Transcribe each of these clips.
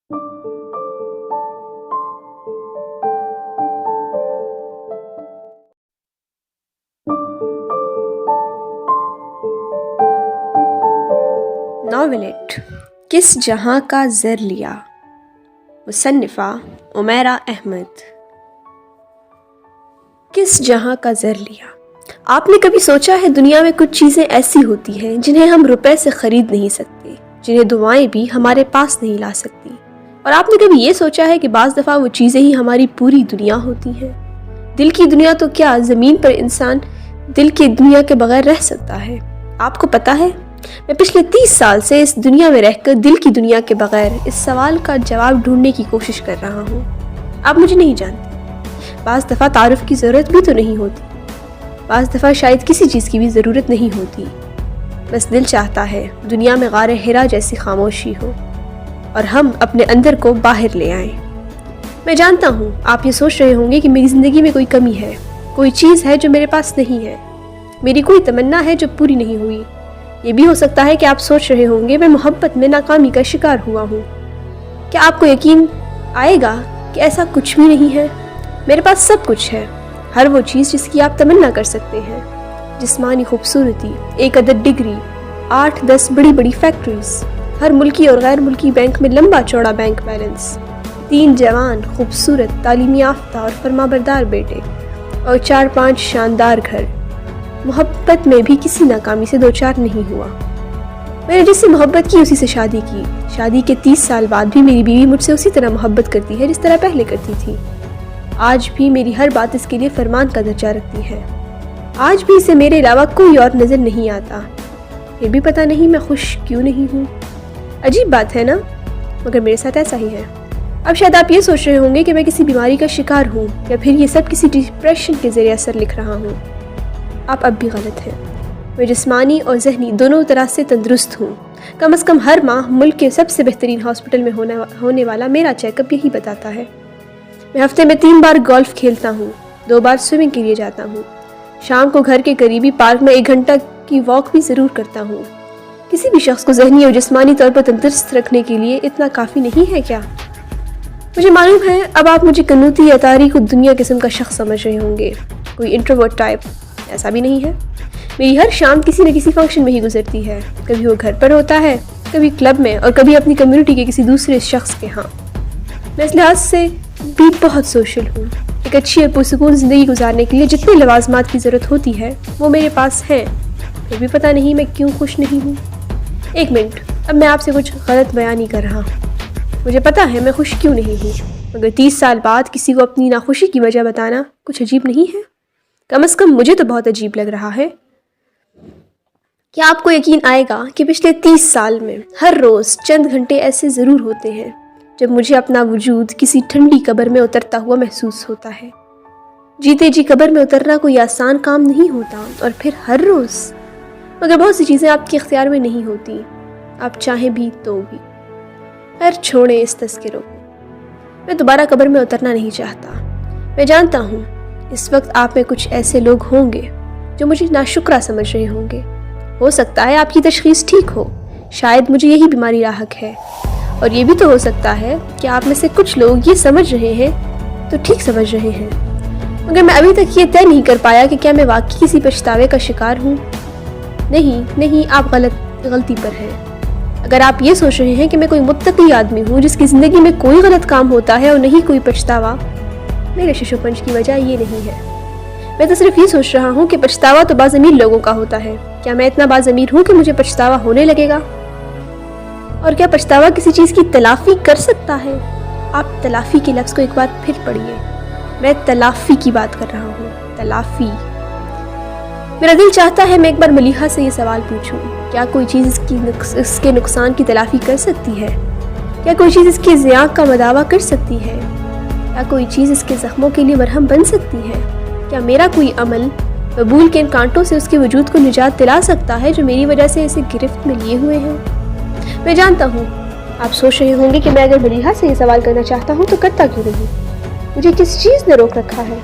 Novelette کس جہاں کا زر لیا، مصنفہ عمیرہ احمد۔ کس جہاں کا زر لیا۔ آپ نے کبھی سوچا ہے دنیا میں کچھ چیزیں ایسی ہوتی ہیں جنہیں ہم روپے سے خرید نہیں سکتے، جنہیں دعائیں بھی ہمارے پاس نہیں لا سکتی؟ اور آپ نے کبھی یہ سوچا ہے کہ بعض دفعہ وہ چیزیں ہی ہماری پوری دنیا ہوتی ہیں؟ دل کی دنیا تو کیا، زمین پر انسان دل کی دنیا کے بغیر رہ سکتا ہے؟ آپ کو پتہ ہے میں پچھلے 30 سال سے اس دنیا میں رہ کر دل کی دنیا کے بغیر اس سوال کا جواب ڈھونڈنے کی کوشش کر رہا ہوں۔ آپ مجھے نہیں جانتے، بعض دفعہ تعارف کی ضرورت بھی تو نہیں ہوتی، بعض دفعہ شاید کسی چیز کی بھی ضرورت نہیں ہوتی، بس دل چاہتا ہے دنیا میں غار حرا جیسی خاموشی ہو اور ہم اپنے اندر کو باہر لے آئیں۔ میں جانتا ہوں آپ یہ سوچ رہے ہوں گے کہ میری زندگی میں کوئی کمی ہے، کوئی چیز ہے جو میرے پاس نہیں ہے، میری کوئی تمنا ہے جو پوری نہیں ہوئی۔ یہ بھی ہو سکتا ہے کہ آپ سوچ رہے ہوں گے میں محبت میں ناکامی کا شکار ہوا ہوں۔ کیا آپ کو یقین آئے گا کہ ایسا کچھ بھی نہیں ہے؟ میرے پاس سب کچھ ہے، ہر وہ چیز جس کی آپ تمنا کر سکتے ہیں۔ جسمانی خوبصورتی، 1 عدد ڈگری، 8-10 بڑی بڑی فیکٹریز، ہر ملکی اور غیر ملکی بینک میں لمبا چوڑا بینک بیلنس، 3 جوان خوبصورت تعلیم یافتہ اور فرمانبردار بیٹے، اور 4-5 شاندار گھر۔ محبت میں بھی کسی ناکامی سے دوچار نہیں ہوا۔ میں نے جس سے محبت کی اسی سے شادی کی۔ شادی کے 30 سال بعد بھی میری بیوی مجھ سے اسی طرح محبت کرتی ہے جس طرح پہلے کرتی تھی۔ آج بھی میری ہر بات اس کے لیے فرمان کا درجہ رکھتی ہے۔ آج بھی اسے میرے علاوہ کوئی اور نظر نہیں آتا۔ پھر بھی پتہ نہیں میں خوش کیوں نہیں ہوں۔ عجیب بات ہے نا، مگر میرے ساتھ ایسا ہی ہے۔ اب شاید آپ یہ سوچ رہے ہوں گے کہ میں کسی بیماری کا شکار ہوں یا پھر یہ سب کسی ڈپریشن کے ذریعے اثر لکھ رہا ہوں۔ آپ اب بھی غلط ہیں۔ میں جسمانی اور ذہنی دونوں طرح سے تندرست ہوں۔ کم از کم ہر ماہ ملک کے سب سے بہترین ہاسپٹل میں ہونے والا میرا چیک اپ یہی بتاتا ہے۔ میں ہفتے میں 3 بار گولف کھیلتا ہوں، 2 بار سوئمنگ کے لیے جاتا ہوں۔ شام کو گھر کے قریبی پارک میں 1 گھنٹہ کی واک بھی ضرور کرتا ہوں۔ کسی بھی شخص کو ذہنی اور جسمانی طور پر تندرست رکھنے کے لیے اتنا کافی نہیں ہے کیا؟ مجھے معلوم ہے اب آپ مجھے قنوتی یا تاریخ دنیا قسم کا شخص سمجھ رہے ہوں گے، کوئی انٹروورٹ ٹائپ۔ ایسا بھی نہیں ہے۔ میری ہر شام کسی نہ کسی فنکشن میں ہی گزرتی ہے، کبھی وہ گھر پر ہوتا ہے، کبھی کلب میں، اور کبھی اپنی کمیونٹی کے کسی دوسرے شخص کے ہاں۔ میں اس لحاظ سے بھی بہت سوشل ہوں۔ ایک اچھی اور پرسکون زندگی گزارنے کے لیے جتنے لوازمات کی ضرورت ہوتی ہے وہ میرے پاس ہیں، پھر بھی پتہ نہیں میں کیوں خوش نہیں ہوں۔ 1 منٹ، اب میں آپ سے کچھ غلط بیان نہیں کر رہا۔ مجھے پتہ ہے میں خوش کیوں نہیں ہوں، مگر 30 سال بعد کسی کو اپنی ناخوشی کی وجہ بتانا کچھ عجیب نہیں ہے؟ کم از کم مجھے تو بہت عجیب لگ رہا ہے۔ کیا آپ کو یقین آئے گا کہ پچھلے 30 سال میں ہر روز چند گھنٹے ایسے ضرور ہوتے ہیں جب مجھے اپنا وجود کسی ٹھنڈی قبر میں اترتا ہوا محسوس ہوتا ہے۔ جیتے جی قبر میں اترنا کوئی آسان کام نہیں ہوتا، اور پھر ہر روز۔ مگر بہت سی چیزیں آپ کے اختیار میں نہیں ہوتی، آپ چاہیں بھی تو بھی۔ خیر چھوڑیں اس تذکروں کو۔ میں دوبارہ قبر میں اترنا نہیں چاہتا۔ میں جانتا ہوں اس وقت آپ میں کچھ ایسے لوگ ہوں گے جو مجھے ناشکرا سمجھ رہے ہوں گے۔ ہو سکتا ہے آپ کی تشخیص ٹھیک ہو، شاید مجھے یہی بیماری لاحق ہے، اور یہ بھی تو ہو سکتا ہے کہ آپ میں سے کچھ لوگ یہ سمجھ رہے ہیں تو ٹھیک سمجھ رہے ہیں، مگر میں ابھی تک یہ طے نہیں کر پایا کہ کیا میں واقعی کسی پچھتاوے کا شکار ہوں۔ نہیں، آپ غلطی پر ہیں۔ اگر آپ یہ سوچ رہے ہیں کہ میں کوئی متقی آدمی ہوں جس کی زندگی میں کوئی غلط کام ہوتا ہے اور نہیں کوئی پچھتاوا، میرے شش و پنج کی وجہ یہ نہیں ہے۔ میں تو صرف یہ سوچ رہا ہوں کہ پچھتاوا تو باضمیر لوگوں کا ہوتا ہے۔ کیا میں اتنا باضمیر ہوں کہ مجھے پچھتاوا ہونے لگے گا؟ اور کیا پچھتاوا کسی چیز کی تلافی کر سکتا ہے؟ آپ تلافی کے لفظ کو ایک بار پھر پڑھیے۔ میں تلافی کی بات کر رہا ہوں، تلافی۔ میرا دل چاہتا ہے میں ایک بار ملیحہ سے یہ سوال پوچھوں، کیا کوئی چیز اس کے نقصان کی تلافی کر سکتی ہے؟ کیا کوئی چیز اس کے زیاں کا مداوع کر سکتی ہے؟ کیا کوئی چیز اس کے زخموں کے لیے مرہم بن سکتی ہے؟ کیا میرا کوئی عمل ببول کے ان کانٹوں سے اس کے وجود کو نجات دلا سکتا ہے جو میری وجہ سے اسے گرفت میں لیے ہوئے ہیں؟ میں جانتا ہوں آپ سوچ رہے ہوں گے کہ میں اگر ملیحہ سے یہ سوال کرنا چاہتا ہوں تو کرتا کیوں نہیں؟ مجھے کس چیز نے روک رکھا ہے؟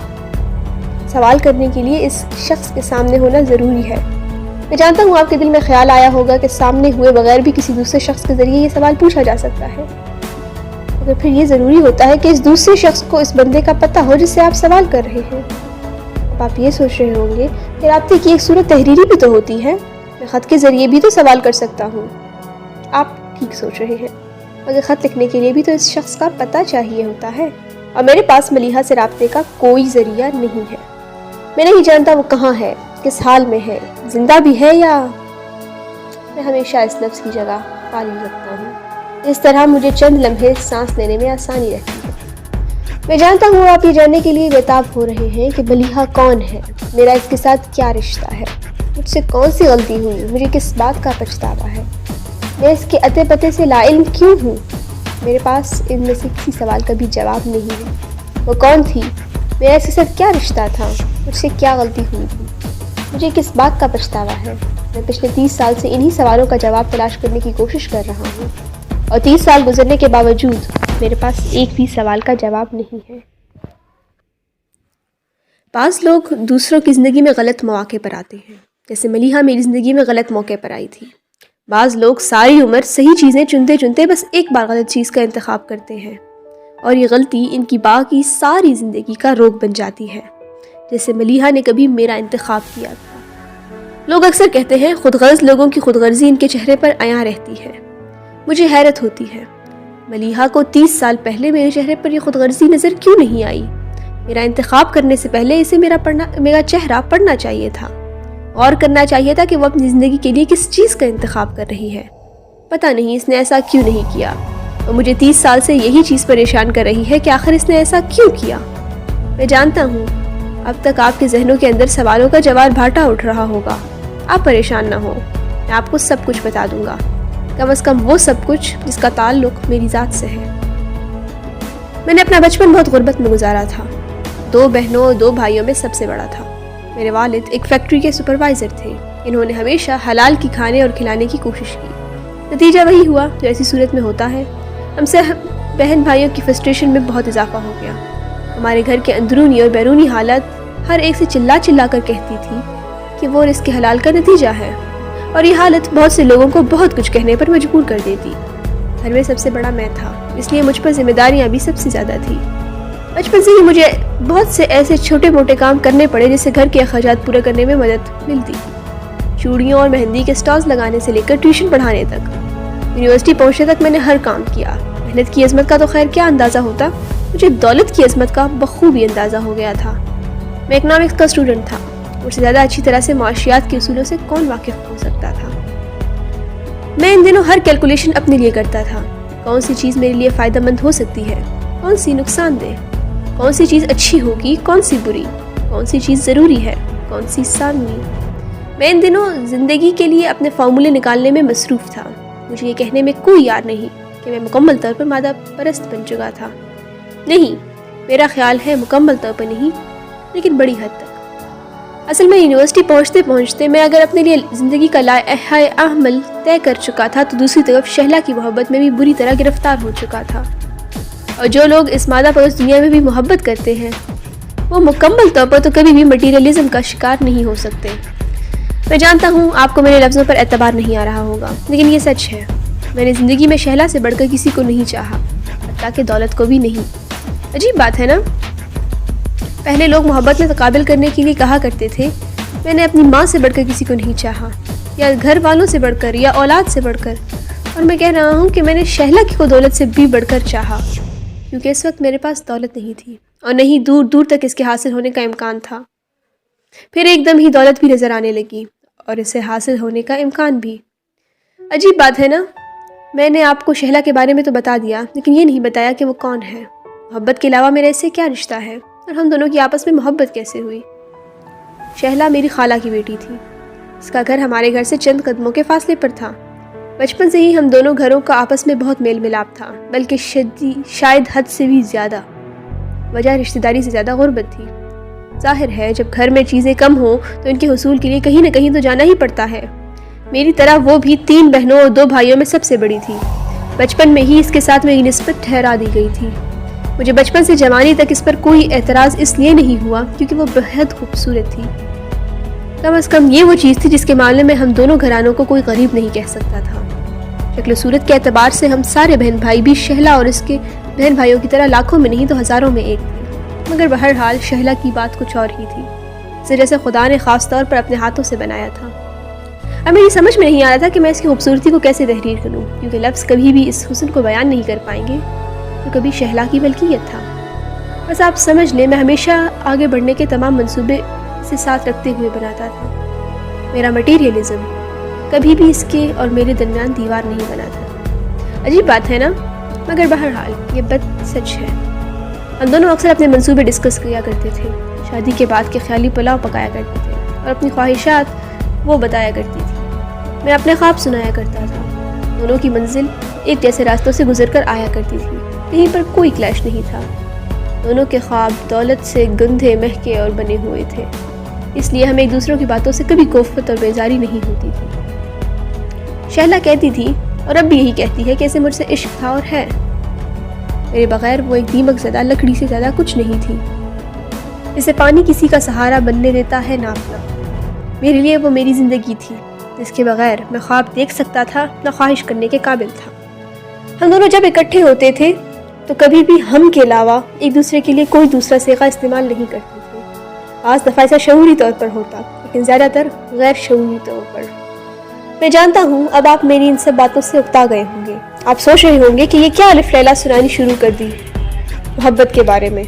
سوال کرنے کے لیے اس شخص کے سامنے ہونا ضروری ہے۔ میں جانتا ہوں آپ کے دل میں خیال آیا ہوگا کہ سامنے ہوئے بغیر بھی کسی دوسرے شخص کے ذریعے یہ سوال پوچھا جا سکتا ہے۔ مگر پھر یہ ضروری ہوتا ہے کہ اس دوسرے شخص کو اس بندے کا پتہ ہو جس سے آپ سوال کر رہے ہیں؟ اب آپ یہ سوچ رہے ہوں گے کہ رابطے کی ایک صورت تحریری بھی تو ہوتی ہے، میں خط کے ذریعے بھی تو سوال کر سکتا ہوں۔ آپ ٹھیک سوچ رہے ہیں، مگر خط لکھنے کے لیے بھی تو اس شخص کا پتہ چاہیے ہوتا ہے، اور میرے پاس ملیحہ سے رابطے کا کوئی ذریعہ نہیں ہے۔ میں نہیں جانتا وہ کہاں ہے، کس حال میں ہے، زندہ بھی ہے یا… میں ہمیشہ اس لفظ کی جگہ خالی رکھتا ہوں، اس طرح مجھے چند لمحے سانس لینے میں آسانی رہتی ہے۔ میں جانتا ہوں آپ یہ جاننے کے لیے بےتاب ہو رہے ہیں کہ ملیحہ کون ہے، میرا اس کے ساتھ کیا رشتہ ہے، مجھ سے کون سی غلطی ہوئی، مجھے کس بات کا پچھتاوا ہے، میں اس کے اتے پتے سے لا علم کیوں ہوں۔ میرے پاس ان میں سے کسی سوال کا بھی جواب نہیں ہے۔ وہ کون تھی، میرا اس کے ساتھ کیا رشتہ تھا، مجھ سے کیا غلطی ہوئی تھی، مجھے کس بات کا پچھتاوا ہے۔ میں پچھلے 30 سال سے انہی سوالوں کا جواب تلاش کرنے کی کوشش کر رہا ہوں، اور 30 سال گزرنے کے باوجود میرے پاس ایک بھی سوال کا جواب نہیں ہے۔ بعض لوگ دوسروں کی زندگی میں غلط مواقع پر آتے ہیں، جیسے ملیحہ میری زندگی میں غلط موقع پر آئی تھی۔ بعض لوگ ساری عمر صحیح چیزیں چنتے چنتے بس ایک بار غلط چیز کا انتخاب کرتے ہیں، اور یہ غلطی ان کی باقی ساری زندگی کا روگ بن جاتی ہے، جیسے ملیحہ نے کبھی میرا انتخاب کیا تھا۔ لوگ اکثر کہتے ہیں خود غرض لوگوں کی خود غرضی ان کے چہرے پر عیاں رہتی ہے۔ مجھے حیرت ہوتی ہے، ملیحہ کو 30 سال پہلے میرے چہرے پر یہ خود غرضی نظر کیوں نہیں آئی؟ میرا انتخاب کرنے سے پہلے اسے میرا چہرہ پڑھنا چاہیے تھا، غور کرنا چاہیے تھا کہ وہ اپنی زندگی کے لیے کس چیز کا انتخاب کر رہی ہے۔ پتہ نہیں اس نے ایسا کیوں نہیں کیا، اور مجھے 30 سال سے یہی چیز پریشان کر رہی ہے کہ آخر اس نے ایسا کیوں کیا۔ میں جانتا ہوں اب تک آپ کے ذہنوں کے اندر سوالوں کا جواب بھاٹا اٹھ رہا ہوگا۔ آپ پریشان نہ ہو، میں آپ کو سب کچھ بتا دوں گا، کم از کم وہ سب کچھ جس کا تعلق میری ذات سے ہے۔ میں نے اپنا بچپن بہت غربت میں گزارا تھا، 2 بہنوں اور 2 بھائیوں میں سب سے بڑا تھا۔ میرے والد ایک فیکٹری کے سپروائزر تھے، انہوں نے ہمیشہ حلال کی کھانے اور کھلانے کی کوشش کی۔ نتیجہ وہی ہوا جو ایسی صورت میں ہوتا ہے، ہم سے بہن بھائیوں کی فرسٹریشن میں بہت اضافہ ہو گیا۔ ہمارے گھر کے اندرونی اور بیرونی حالت ہر ایک سے چلا چلا کر کہتی تھی کہ وہ رزق حلال کا نتیجہ ہے، اور یہ حالت بہت سے لوگوں کو بہت کچھ کہنے پر مجبور کر دیتی۔ گھر میں سب سے بڑا میں تھا، اس لیے مجھ پر ذمہ داریاں بھی سب سے زیادہ تھی۔ بچپن سے ہی مجھے بہت سے ایسے چھوٹے موٹے کام کرنے پڑے جس سے گھر کے اخراجات پورے کرنے میں مدد ملتی، چوڑیوں اور مہندی کے سٹالز لگانے سے لے کر ٹیوشن پڑھانے تک۔ یونیورسٹی پہنچنے تک میں نے ہر کام کیا۔ محنت کی عظمت کا تو خیر کیا اندازہ ہوتا، مجھے دولت کی عظمت کا بخوبی اندازہ ہو گیا تھا۔ میں اکنامکس کا اسٹوڈنٹ تھا، مجھ سے زیادہ اچھی طرح سے معاشیات کے اصولوں سے کون واقف ہو سکتا تھا۔ میں ان دنوں ہر کیلکولیشن اپنے لیے کرتا تھا، کون سی چیز میرے لیے فائدہ مند ہو سکتی ہے، کون سی نقصان دہ، کون سی چیز اچھی ہوگی، کون سی بری، کون سی چیز ضروری ہے، کون سی ثانوی۔ میں ان دنوں زندگی کے لیے اپنے فارمولے نکالنے میں مصروف تھا۔ مجھے یہ کہنے میں کوئی یاد نہیں کہ میں مکمل طور پر مادہ پرست بن چکا تھا۔ نہیں، میرا خیال ہے مکمل طور پر نہیں، لیکن بڑی حد تک۔ اصل میں یونیورسٹی پہنچتے پہنچتے میں اگر اپنے لیے زندگی کا لائحہ عمل طے کر چکا تھا تو دوسری طرف شہلا کی محبت میں بھی بری طرح گرفتار ہو چکا تھا۔ اور جو لوگ اس مادہ پرست دنیا میں بھی محبت کرتے ہیں وہ مکمل طور پر تو کبھی بھی مٹیریلزم کا شکار نہیں ہو سکتے۔ میں جانتا ہوں آپ کو میرے لفظوں پر اعتبار نہیں آ رہا ہوگا، لیکن یہ سچ ہے۔ میں نے زندگی میں شہلا سے بڑھ کر کسی کو نہیں چاہا، حتیٰ کہ دولت کو بھی نہیں۔ عجیب بات ہے نا؟ پہلے لوگ محبت میں تقابل کرنے کے لیے کہا کرتے تھے میں نے اپنی ماں سے بڑھ کر کسی کو نہیں چاہا، یا گھر والوں سے بڑھ کر، یا اولاد سے بڑھ کر، اور میں کہہ رہا ہوں کہ میں نے شہلا کو دولت سے بھی بڑھ کر چاہا، کیونکہ اس وقت میرے پاس دولت نہیں تھی، اور نہیں دور دور تک اس کے حاصل ہونے کا امکان تھا۔ پھر ایک دم ہی دولت بھی نظر آنے لگی، اور اسے حاصل ہونے کا امکان بھی۔ عجیب بات ہے نا؟ میں نے آپ کو شہلا کے بارے میں تو بتا دیا، لیکن یہ نہیں بتایا کہ وہ کون ہے، محبت کے علاوہ میرے اس سے کیا رشتہ ہے، اور ہم دونوں کی آپس میں محبت کیسے ہوئی۔ شہلا میری خالہ کی بیٹی تھی، اس کا گھر ہمارے گھر سے چند قدموں کے فاصلے پر تھا۔ بچپن سے ہی ہم دونوں گھروں کا آپس میں بہت میل ملاپ تھا، بلکہ شاید حد سے بھی زیادہ۔ وجہ رشتہ داری سے زیادہ غربت تھی۔ ظاہر ہے جب گھر میں چیزیں کم ہوں تو ان کے حصول کے لیے کہیں نہ کہیں تو جانا ہی پڑتا ہے۔ میری طرح وہ بھی 3 بہنوں اور 2 بھائیوں میں سب سے بڑی تھی۔ بچپن میں ہی اس کے ساتھ میری نسبت ٹھہرا دی گئی تھی۔ مجھے بچپن سے جوانی تک اس پر کوئی اعتراض اس لیے نہیں ہوا کیونکہ وہ بہت خوبصورت تھی۔ کم از کم یہ وہ چیز تھی جس کے معاملے میں ہم دونوں گھرانوں کو کوئی غریب نہیں کہہ سکتا تھا۔ شکل و صورت کے اعتبار سے ہم سارے بہن بھائی بھی شہلا اور اس کے بہن بھائیوں کی طرح لاکھوں میں نہیں تو ہزاروں میں ایک تھے، مگر بہرحال شہلا کی بات کچھ اور ہی تھی، اسے جیسے خدا نے خاص طور پر اپنے ہاتھوں سے بنایا تھا۔ اب میری سمجھ میں نہیں آ رہا تھا کہ میں اس کی خوبصورتی کو کیسے تحریر کروں، کیونکہ لفظ کبھی بھی اس حسن کو بیان نہیں کر پائیں گے جو کبھی شہلا کی ملکیت تھا۔ بس آپ سمجھ لیں، میں ہمیشہ آگے بڑھنے کے تمام منصوبے اسے ساتھ رکھتے ہوئے بناتا تھا۔ میرا مٹیریلزم کبھی بھی اس کے اور میرے درمیان دیوار نہیں بنا تھا۔ عجیب بات ہے نا، مگر بہرحال یہ بات سچ ہے۔ ہم دونوں اکثر اپنے منصوبے ڈسکس کیا کرتے تھے، شادی کے بعد کے خیالی پلاؤ پکایا کرتے تھے اور اپنی خواہشات وہ بتایا کرتی تھی، میں اپنے خواب سنایا کرتا تھا۔ دونوں کی منزل ایک جیسے راستوں سے گزر کر آیا کرتی تھی، کہیں پر کوئی کلیش نہیں تھا۔ دونوں کے خواب دولت سے گندھے مہکے اور بنے ہوئے تھے، اس لیے ہمیں ایک دوسروں کی باتوں سے کبھی کوفت اور بیزاری نہیں ہوتی تھی۔ شہلا کہتی تھی اور اب بھی یہی کہتی ہے کہ اسے مجھ سے عشق تھا اور ہے۔ میرے بغیر وہ ایک دیمک زدہ لکڑی سے زیادہ کچھ نہیں تھی، اسے پانی کسی کا سہارا بننے دیتا ہے ناپنا۔ میرے لیے وہ میری زندگی تھی، جس کے بغیر میں خواب دیکھ سکتا تھا نہ خواہش کرنے کے قابل تھا۔ ہم دونوں جب اکٹھے ہوتے تھے تو کبھی بھی ہم کے علاوہ ایک دوسرے کے لیے کوئی دوسرا صیغہ استعمال نہیں کرتے تھے۔ بعض دفعہ ایسا شعوری طور پر ہوتا، لیکن زیادہ تر غیر شعوری طور پر۔ میں جانتا ہوں اب آپ میری ان سب باتوں سے اکتا گئے ہوں گے، آپ سوچ رہے ہوں گے کہ یہ کیا الف لیلا سنانی شروع کر دی محبت کے بارے میں۔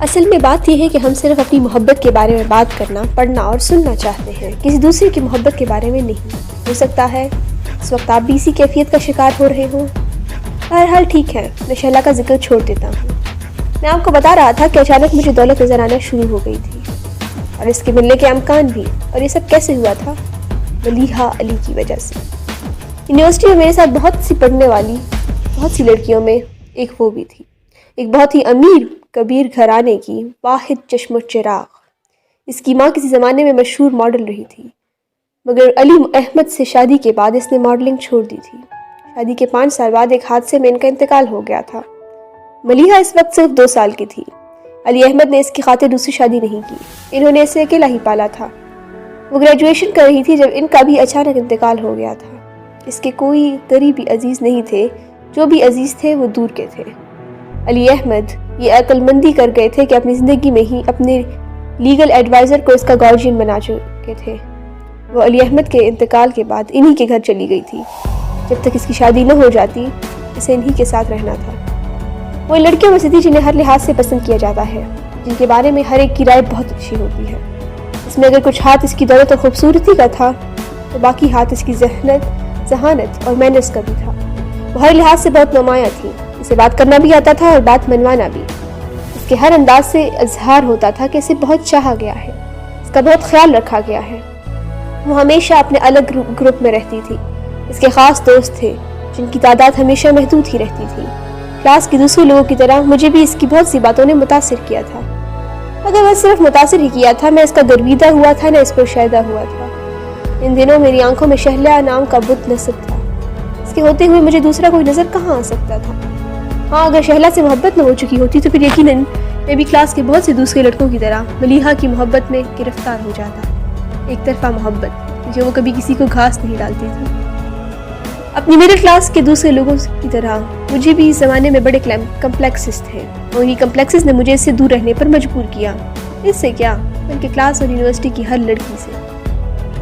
اصل میں بات یہ ہے کہ ہم صرف اپنی محبت کے بارے میں بات کرنا، پڑھنا اور سننا چاہتے ہیں، کسی دوسرے کی محبت کے بارے میں نہیں۔ ہو سکتا ہے اس وقت آپ بھی اسی کیفیت کا شکار ہو رہے ہوں۔ بہرحال ٹھیک ہے، میں شہلا کا ذکر چھوڑ دیتا ہوں۔ میں آپ کو بتا رہا تھا کہ اچانک مجھے دولت نظر آنا شروع ہو گئی تھی، اور اس کے ملنے کے امکان بھی، اور یہ سب کیسے ہوا تھا؟ ملیحہ علی کی وجہ سے۔ یونیورسٹی میں میرے ساتھ بہت سی پڑھنے والی بہت سی لڑکیوں میں ایک وہ بھی تھی، ایک بہت ہی امیر کبیر گھرانے کی واحد چشم و چراغ۔ اس کی ماں کسی زمانے میں مشہور ماڈل رہی تھی، مگر علی احمد سے شادی کے بعد اس نے ماڈلنگ چھوڑ دی تھی۔ شادی کے 5 سال بعد ایک حادثے میں ان کا انتقال ہو گیا تھا۔ ملیحہ اس وقت صرف 2 سال کی تھی۔ علی احمد نے اس کی خاطر دوسری شادی نہیں کی، انہوں نے اسے اکیلا ہی پالا تھا۔ وہ گریجویشن کر رہی تھی جب ان کا بھی اچانک انتقال ہو گیا تھا۔ اس کے کوئی قریبی عزیز نہیں تھے، جو بھی عزیز تھے وہ دور کے تھے۔ علی احمد یہ عقل مندی کر گئے تھے کہ اپنی زندگی میں ہی اپنے لیگل ایڈوائزر کو اس کا گارجین بنا چکے تھے۔ وہ علی احمد کے انتقال کے بعد انہی کے گھر چلی گئی تھی۔ جب تک اس کی شادی نہ ہو جاتی اسے انہی کے ساتھ رہنا تھا۔ وہ لڑکیوں میں سے تھی جنہیں ہر لحاظ سے پسند کیا جاتا ہے، جن کے بارے میں ہر ایک کی رائے بہت اچھی ہوتی ہے۔ اس میں اگر کچھ ہاتھ اس کی دولت اور خوبصورتی کا تھا تو باقی ہاتھ اس کی ذہانت اور مینرز کا بھی تھا۔ وہ ہر لحاظ سے بہت نمایاں تھی، اسے بات کرنا بھی آتا تھا اور بات منوانا بھی۔ اس کے ہر انداز سے اظہار ہوتا تھا کہ اسے بہت چاہا گیا ہے، اس کا بہت خیال رکھا گیا ہے۔ وہ ہمیشہ اپنے الگ گروپ میں رہتی تھی۔ اس کے خاص دوست تھے جن کی تعداد ہمیشہ محدود ہی رہتی تھی۔ کلاس کے دوسرے لوگوں کی طرح مجھے بھی اس کی بہت سی باتوں نے متاثر کیا تھا، مگر وہ صرف متاثر ہی کیا تھا، میں اس کا گرویدہ ہوا تھا نہ اس پر شائدہ ہوا تھا۔ ان دنوں میری آنکھوں میں شہلا نام کا بت نصب تھا، اس کے ہوتے ہوئے مجھے دوسرا کوئی نظر کہاں آ سکتا تھا۔ ہاں، اگر شہلا سے محبت نہ ہو چکی ہوتی تو پھر یقیناً میں بھی کلاس کے بہت سے دوسرے لڑکوں کی طرح ملیحہ کی محبت میں گرفتار ہو جاتا۔ ایک طرفہ محبت جو وہ کبھی کسی کو گھاس نہیں ڈالتی تھی۔ اپنی میڈل کلاس کے دوسرے لوگوں کی طرح مجھے بھی اس زمانے میں بڑے کمپلیکسز تھے، اور انہی کمپلیکسز نے مجھے اس سے دور رہنے پر مجبور کیا۔ اس سے کیا، بلکہ کلاس اور یونیورسٹی کی ہر لڑکی سے۔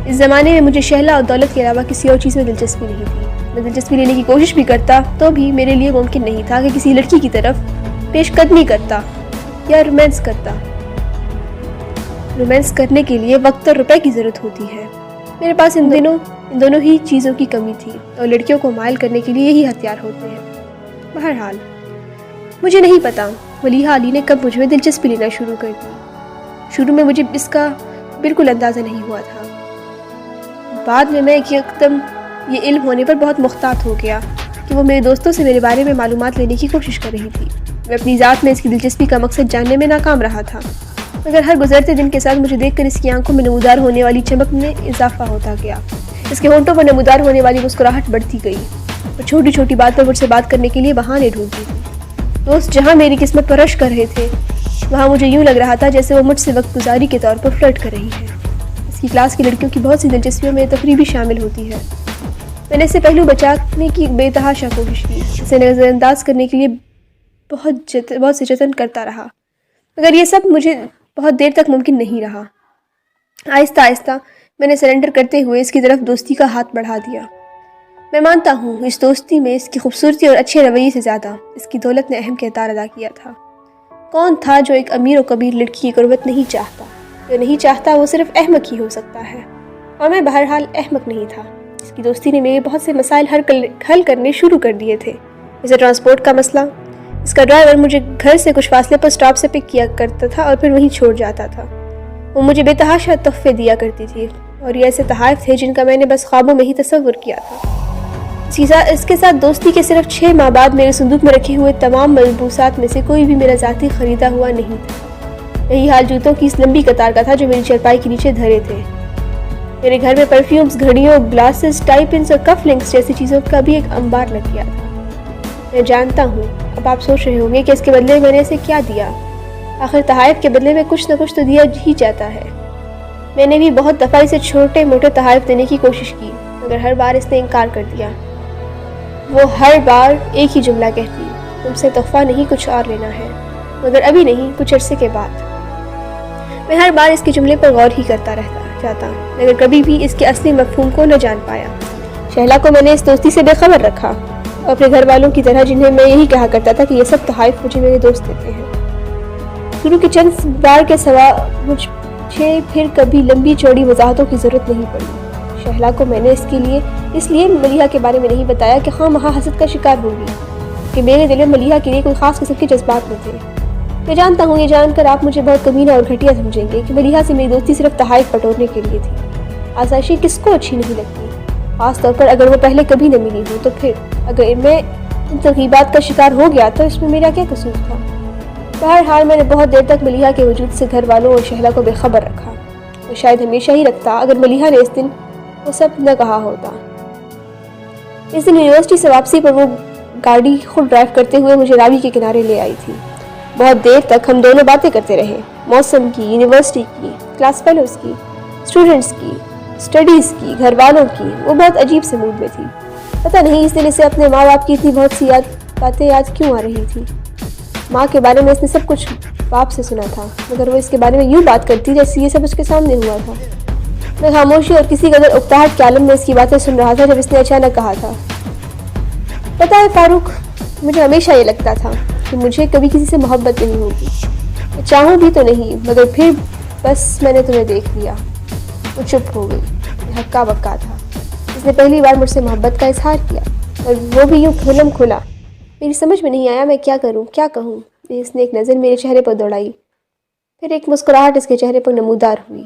اس زمانے میں مجھے شہلا اور دولت کے علاوہ کسی اور چیز میں دلچسپی نہیں تھی۔ میں دلچسپی لینے کی کوشش بھی کرتا تو بھی میرے لیے ممکن نہیں تھا کہ کسی لڑکی کی طرف پیش قدمی کرتا یا رومانس کرتا۔ رومانس کرنے کے لیے وقت اور روپے کی ضرورت ہوتی ہے۔ میرے پاس ان دونوں ہی چیزوں کی کمی تھی، اور لڑکیوں کو مائل کرنے کے لیے یہی ہتھیار ہوتے ہیں۔ بہرحال مجھے نہیں پتا ملیحہ علی نے کب مجھ میں دلچسپی لینا شروع کر دی۔ شروع میں مجھے اس کا بالکل اندازہ نہیں ہوا تھا۔ بعد میں ایک یکدم یہ علم ہونے پر بہت محتاط ہو گیا کہ وہ میرے دوستوں سے میرے بارے میں معلومات لینے کی کوشش کر رہی تھی۔ میں اپنی ذات میں اس کی دلچسپی کا مقصد جاننے میں ناکام رہا تھا، مگر ہر گزرتے دن کے ساتھ مجھے دیکھ کر اس کی آنکھوں میں نمودار ہونے والی چمک میں اضافہ ہوتا گیا۔ اس کے ہونٹوں پر نمودار ہونے والی مسکراہٹ بڑھتی گئی، اور چھوٹی چھوٹی بات پر مجھ سے بات کرنے کے لیے بہانے ڈھونڈتی تھی۔ دوست جہاں میری قسمت پر رش کر رہے تھے، وہاں مجھے یوں لگ رہا تھا جیسے وہ مجھ سے وقت گزاری کے طور پر فلرٹ کر رہی ہے۔ اس کی کلاس کی لڑکیوں کی بہت سی دلچسپیوں میں تفریح بھی شامل ہوتی ہے۔ میں نے اسے پہلو بچانے کی بے تحاشا کوشش کی، اسے نظر انداز کرنے کے لیے بہت سے جتن کرتا رہا، مگر یہ سب مجھے بہت دیر تک ممکن نہیں رہا۔ آہستہ آہستہ میں نے سرنڈر کرتے ہوئے اس کی طرف دوستی کا ہاتھ بڑھا دیا۔ میں مانتا ہوں اس دوستی میں اس کی خوبصورتی اور اچھے رویے سے زیادہ اس کی دولت نے اہم کردار ادا کیا تھا۔ کون تھا جو ایک امیر و کبیر لڑکی کی قربت نہیں چاہتا؟ جو نہیں چاہتا وہ صرف احمق ہی ہو سکتا ہے، اور میں بہرحال احمق نہیں تھا۔ اس کی دوستی نے میرے بہت سے مسائل حل کرنے شروع کر دیے تھے، جیسے ٹرانسپورٹ کا مسئلہ۔ اس کا ڈرائیور مجھے گھر سے کچھ فاصلے پر سٹاپ سے پک کیا کرتا تھا اور پھر وہیں چھوڑ جاتا تھا۔ وہ مجھے بے تحاشا تحفے دیا کرتی تھی، اور یہ ایسے تحائف تھے جن کا میں نے بس خوابوں میں ہی تصور کیا تھا۔ اس کے ساتھ دوستی کے صرف 6 ماہ بعد میرے صندوق میں رکھے ہوئے تمام ملبوسات میں سے کوئی بھی میرا ذاتی خریدا ہوا نہیں تھا۔ یہی حال جوتوں کی اس لمبی قطار کا تھا جو میری چرپائی کے نیچے دھرے تھے۔ میرے گھر میں پرفیومز، گھڑیوں، گلاسز، ٹائی پنس اور کف لنکس جیسی چیزوں کا بھی ایک انبار لگ گیا تھا۔ میں جانتا ہوں اب آپ سوچ رہے ہوں گے کہ اس کے بدلے میں نے اسے کیا دیا۔ آخر تحائف کے بدلے میں کچھ نہ کچھ تو دیا ہی جاتا ہے۔ میں نے بھی بہت دفعہ اسے چھوٹے موٹے تحائف دینے کی کوشش کی، مگر ہر بار اس نے انکار کر دیا۔ وہ ہر بار ایک ہی جملہ کہتی، تم سے تحفہ نہیں کچھ اور لینا ہے، مگر ابھی نہیں، کچھ عرصے کے بعد۔ میں ہر بار اس کے جملے پر غور ہی کرتا رہتا جاتا، مگر کبھی بھی اس کے اصلی مفہوم کو نہ جان پایا۔ شہلا کو میں نے اس دوستی سے بے خبر رکھا، اپنے گھر والوں کی طرح جنہیں میں یہی کہا کرتا تھا کہ یہ سب تحائف مجھے میرے دوست دیتے ہیں۔ شروع کے چند بار کے سوا مجھے پھر کبھی لمبی چوڑی وضاحتوں کی ضرورت نہیں پڑی۔ شہلا کو میں نے اس لیے ملیحہ کے بارے میں نہیں بتایا کہ خواہ مخواہ حسد کا شکار ہوگی، کہ میرے دل میں ملیحہ کے لیے کوئی خاص قسم کے جذبات نہ تھے۔ میں جانتا ہوں، یہ جان کر آپ مجھے بہت کمینہ اور گھٹیا سمجھیں گے کہ ملیحہ سے میری دوستی صرف تحائف بٹورنے کے لیے تھی۔ آسائشیں کس کو اچھی نہیں لگتی، خاص طور پر اگر وہ پہلے کبھی نہ ملی ہو۔ تو پھر اگر میں ان ترغیبات کا شکار ہو گیا تو اس میں میرا کیا قصور تھا؟ بہرحال میں نے بہت دیر تک ملیحہ کے وجود سے گھر والوں اور شہلا کو بے خبر رکھا، اور شاید ہمیشہ ہی رکھتا اگر ملیحہ نے اس دن وہ سب نہ کہا ہوتا۔ اس دن یونیورسٹی سے واپسی پر وہ گاڑی خود ڈرائیو کرتے ہوئے مجھے راوی کے کنارے لے آئی تھی۔ بہت دیر تک ہم دونوں باتیں کرتے رہے، موسم کی، یونیورسٹی کی، کلاس فیلوز کی، اسٹوڈنٹس کی، اسٹڈیز کی، گھر والوں کی۔ وہ بہت عجیب سے موڈ میں تھی، پتہ نہیں اس دن اسے اپنے ماں باپ کی اتنی بہت سی باتیں یاد کیوں آ رہی تھی۔ ماں کے بارے میں اس نے سب کچھ باپ سے سنا تھا، مگر وہ اس کے بارے میں یوں بات کرتی جیسے یہ سب اس کے سامنے ہوا تھا۔ میں خاموشی اور کسی قدر اکتاہٹ کے عالم میں اس کی باتیں سن رہا تھا جب اس نے اچانک کہا تھا، پتہ ہے فاروق، مجھے ہمیشہ یہ لگتا تھا کہ مجھے کبھی کسی سے محبت نہیں ہوگی، میں چاہوں بھی تو نہیں، مگر پھر بس میں نے تمہیں دیکھ لیا۔ وہ چپ ہو گئی، یہ ہکا بکا تھا۔ اس نے پہلی بار مجھ سے محبت کا اظہار کیا، اور وہ بھی یوں کھلم کھلا۔ میری سمجھ میں نہیں آیا میں کیا کروں، کیا کہوں۔ اس نے ایک نظر میرے چہرے پر دوڑائی، پھر ایک مسکراہٹ اس کے چہرے پر نمودار ہوئی۔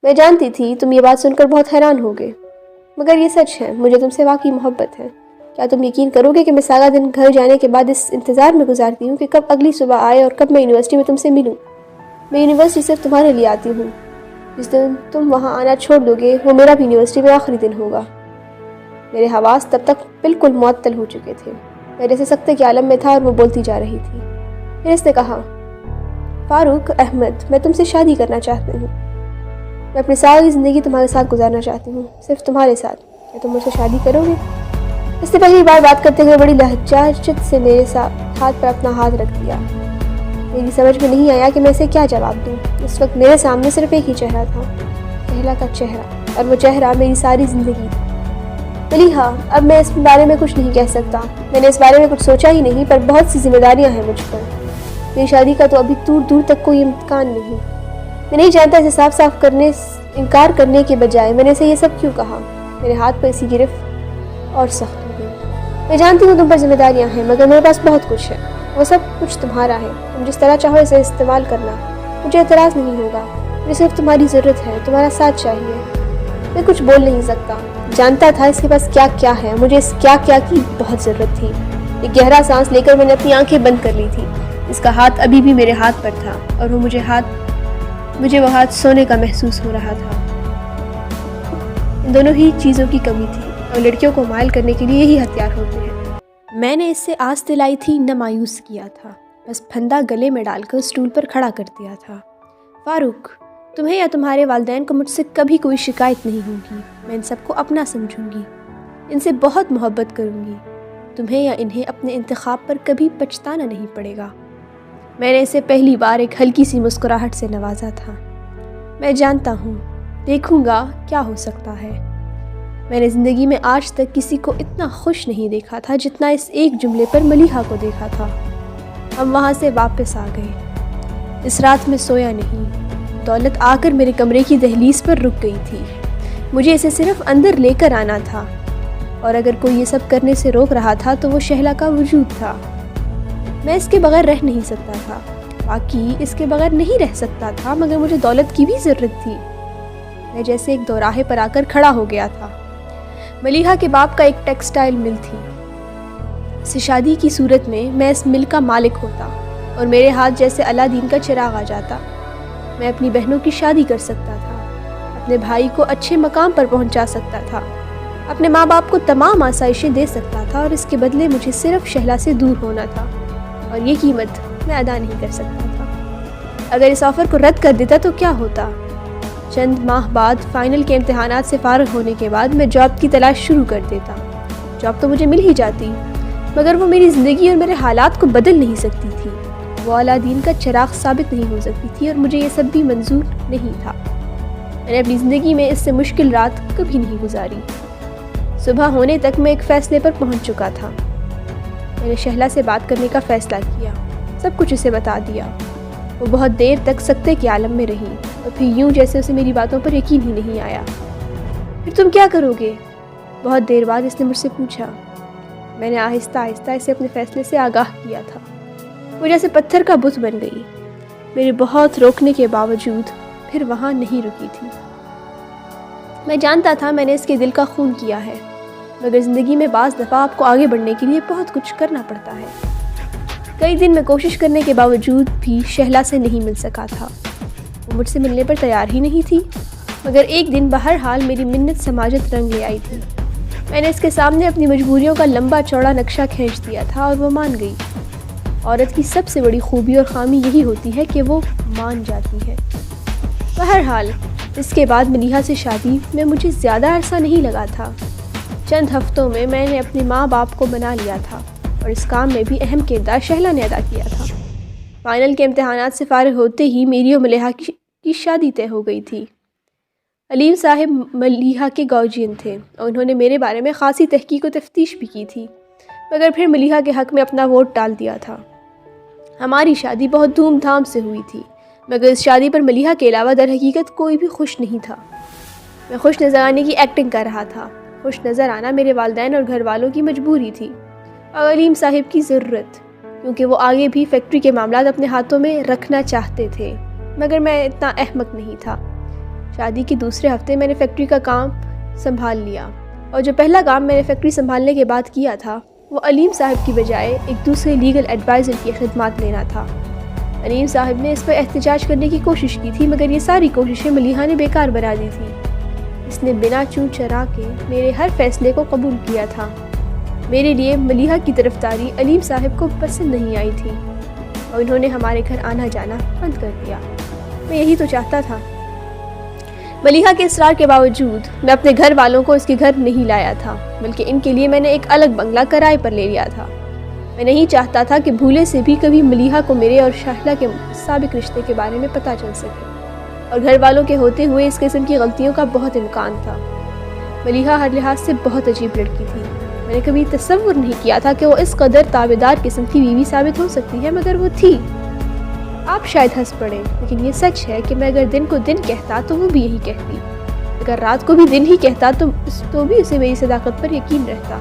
میں جانتی تھی تم یہ بات سن کر بہت حیران ہوگے، مگر یہ سچ ہے، مجھے تم سے واقعی محبت ہے۔ کیا تم یقین کرو گے کہ میں سارا دن گھر جانے کے بعد اس انتظار میں گزارتی ہوں کہ کب اگلی صبح آئے اور کب میں یونیورسٹی میں تم سے ملوں۔ میں یونیورسٹی صرف تمہارے لیے آتی ہوں۔ جس دن تم وہاں آنا چھوڑ دو گے وہ میرا بھی یونیورسٹی میں آخری دن ہوگا۔ میرے حواس تب تک بالکل معطل ہو چکے تھے، میں جیسے سکتے کے عالم میں تھا اور وہ بولتی جا رہی تھی۔ پھر اس نے کہا، فاروق احمد، میں تم سے شادی کرنا چاہتی ہوں۔ میں اپنی ساری زندگی تمہارے ساتھ گزارنا چاہتی ہوں، صرف تمہارے ساتھ۔ کیا تم مجھ سے شادی کرو گے؟ اس نے پہلی بار بات کرتے ہوئے بڑی لہجاجت سے میرے ہاتھ پر اپنا ہاتھ رکھ دیا۔ میری سمجھ میں نہیں آیا کہ میں اسے کیا جواب دوں۔ اس وقت میرے سامنے صرف ایک ہی چہرہ تھا، شہلا کا چہرہ، اور وہ چہرہ میری ساری زندگی تھی۔ ملیحہ، اب میں اس بارے میں کچھ نہیں کہہ سکتا، میں نے اس بارے میں کچھ سوچا ہی نہیں، پر بہت سی ذمہ داریاں ہیں مجھ پر۔ میری شادی کا تو ابھی دور دور تک کوئی امکان نہیں۔ میں نہیں جانتا اسے صاف صاف انکار کرنے کے بجائے میں نے اسے یہ سب کیوں کہا۔ میرے ہاتھ پر اسی گرفت اور سخت ہو گئی۔ میں جانتی ہوں تم پر ذمہ داریاں ہیں، مگر میرے پاس بہت کچھ ہے، وہ سب کچھ تمہارا ہے، تم جس طرح چاہو اسے استعمال کرنا، مجھے اعتراض نہیں ہوگا۔ مجھے صرف تمہاری ضرورت ہے، تمہارا ساتھ چاہیے۔ میں کچھ بول نہیں سکتا، جانتا تھا اس کے پاس کیا کیا ہے، مجھے اس کیا کیا کی بہت ضرورت تھی۔ ایک گہرا سانس لے کر میں نے اپنی آنکھیں بند کر لی تھی۔ اس کا ہاتھ ابھی بھی میرے ہاتھ پر تھا، اور مجھے وہ ہاتھ سونے کا محسوس ہو رہا تھا۔ ان دونوں ہی چیزوں کی کمی تھی، اور لڑکیوں کو مائل کرنے کے لیے یہی ہتھیار ہوتے ہیں۔ میں نے اس سے آس دلائی تھی، نہ مایوس کیا تھا، بس پھندا گلے میں ڈال کر اسٹول پر کھڑا کر دیا تھا۔ فاروق، تمہیں یا تمہارے والدین کو مجھ سے کبھی کوئی شکایت نہیں ہوگی، میں ان سب کو اپنا سمجھوں گی۔ ان سے بہت محبت کروں گی. تمہیں یا انہیں اپنے انتخاب پر کبھی پچھتانا نہیں پڑے گا. میں نے اسے پہلی بار ایک ہلکی سی مسکراہٹ سے نوازا تھا. میں جانتا ہوں، دیکھوں گا کیا ہو سکتا ہے. میں نے زندگی میں آج تک کسی کو اتنا خوش نہیں دیکھا تھا جتنا اس ایک جملے پر ملیحہ کو دیکھا تھا. ہم وہاں سے واپس آ گئے. اس رات میں سویا نہیں. دولت آ کر میرے کمرے کی دہلیز پر رک گئی تھی. مجھے اسے صرف اندر لے کر آنا تھا، اور اگر کوئی یہ سب کرنے سے روک رہا تھا تو وہ شہلا کا وجود تھا. میں اس کے بغیر رہ نہیں سکتا تھا. واقعی اس کے بغیر نہیں رہ سکتا تھا، مگر مجھے دولت کی بھی ضرورت تھی. میں جیسے ایک دوراہے پر آ کر کھڑا ہو گیا تھا. ملیحہ کے باپ کا ایک ٹیکسٹائل مل تھی. اس شادی کی صورت میں اس مل کا مالک ہوتا اور میرے ہاتھ جیسے الادین کا چراغ آ جاتا. میں اپنی بہنوں کی شادی کر سکتا تھا، اپنے بھائی کو اچھے مقام پر پہنچا سکتا تھا، اپنے ماں باپ کو تمام آسائشیں دے سکتا تھا، اور اس کے بدلے مجھے صرف شہلا سے دور ہونا تھا، اور یہ قیمت میں ادا نہیں کر سکتا تھا. اگر اس آفر کو رد کر دیتا تو کیا ہوتا؟ چند ماہ بعد فائنل کے امتحانات سے فارغ ہونے کے بعد میں جاب کی تلاش شروع کر دیتا. جاب تو مجھے مل ہی جاتی، مگر وہ میری زندگی اور میرے حالات کو بدل نہیں سکتی تھی. وہ الادین کا چراغ ثابت نہیں ہو سکتی تھی، اور مجھے یہ سب بھی منظور نہیں تھا. میں نے اپنی زندگی میں اس سے مشکل رات کبھی نہیں گزاری. صبح ہونے تک میں ایک فیصلے پر پہنچ چکا تھا. میں نے شہلا سے بات کرنے کا فیصلہ کیا، سب کچھ اسے بتا دیا. وہ بہت دیر تک سکتے کے عالم میں رہی، اور پھر یوں جیسے اسے میری باتوں پر یقین ہی نہیں آیا. پھر تم کیا کرو گے؟ بہت دیر بعد اس نے مجھ سے پوچھا. میں نے آہستہ آہستہ اسے اپنے فیصلے سے آگاہ کیا تھا. وہ جیسے پتھر کا بت بن گئی. میرے بہت روکنے کے باوجود پھر وہاں نہیں رکی تھی. میں جانتا تھا میں نے اس کے دل کا خون کیا ہے، مگر زندگی میں بعض دفعہ آپ کو آگے بڑھنے کے لیے بہت کچھ کرنا پڑتا ہے. کئی دن میں کوشش کرنے کے باوجود بھی شہلا سے نہیں مل سکا تھا. وہ مجھ سے ملنے پر تیار ہی نہیں تھی، مگر ایک دن بہرحال میری منت سماجت رنگ لے آئی تھی. میں نے اس کے سامنے اپنی مجبوریوں کا لمبا چوڑا نقشہ کھینچ دیا تھا، اور وہ مان گئی. عورت کی سب سے بڑی خوبی اور خامی یہی ہوتی ہے کہ وہ مان جاتی ہے. بہرحال اس کے بعد ملیحہ سے شادی میں مجھے زیادہ عرصہ نہیں لگا تھا. چند ہفتوں میں نے اپنے ماں باپ کو بنا لیا تھا، اور اس کام میں بھی اہم کردار شہلا نے ادا کیا تھا. فائنل کے امتحانات سے فارغ ہوتے ہی میری اور ملیحہ کی شادی طے ہو گئی تھی. علیم صاحب ملیحہ کے گارجین تھے، اور انہوں نے میرے بارے میں خاصی تحقیق و تفتیش بھی کی تھی، مگر پھر ملیحہ کے حق میں اپنا ووٹ ڈال دیا تھا. ہماری شادی بہت دھوم دھام سے ہوئی تھی، مگر اس شادی پر ملیحہ کے علاوہ در حقیقت کوئی بھی خوش نہیں تھا. میں خوش نظر آنے کی ایکٹنگ کر رہا تھا. خوش نظر آنا میرے والدین اور گھر والوں کی مجبوری تھی، اور علیم صاحب کی ضرورت، کیونکہ وہ آگے بھی فیکٹری کے معاملات اپنے ہاتھوں میں رکھنا چاہتے تھے. مگر میں اتنا احمق نہیں تھا. شادی کے دوسرے ہفتے میں نے فیکٹری کا کام سنبھال لیا، اور جو پہلا کام میں نے فیکٹری سنبھالنے کے بعد کیا تھا وہ علیم صاحب کی بجائے ایک دوسرے لیگل ایڈوائزر کی خدمات لینا تھا. علیم صاحب نے اس پر احتجاج کرنے کی کوشش کی تھی، مگر یہ ساری کوششیں ملیحہ نے بیکار بنا دی تھی. اس نے بنا چوں چرا کے میرے ہر فیصلے کو قبول کیا تھا. میرے لیے ملیحہ کی طرفداری علیم صاحب کو پسند نہیں آئی تھی، اور انہوں نے ہمارے گھر آنا جانا بند کر دیا. میں یہی تو چاہتا تھا. ملیحہ کے اصرار کے باوجود میں اپنے گھر والوں کو اس کے گھر نہیں لایا تھا، بلکہ ان کے لیے میں نے ایک الگ بنگلہ کرائے پر لے لیا تھا. میں نہیں چاہتا تھا کہ بھولے سے بھی کبھی ملیحہ کو میرے اور شہلا کے سابق رشتے کے بارے میں پتہ چل سکے، اور گھر والوں کے ہوتے ہوئے اس قسم کی غلطیوں کا بہت امکان تھا. ملیحہ ہر لحاظ سے بہت عجیب لڑکی تھی. میں نے کبھی تصور نہیں کیا تھا کہ وہ اس قدر تابعدار قسم کی بیوی ثابت ہو سکتی ہے، مگر وہ تھی. آپ شاید ہنس پڑیں، لیکن یہ سچ ہے کہ میں اگر دن کو دن کہتا تو وہ بھی یہی کہتی، اگر رات کو بھی دن ہی کہتا تو بھی اسے میری صداقت پر یقین رہتا.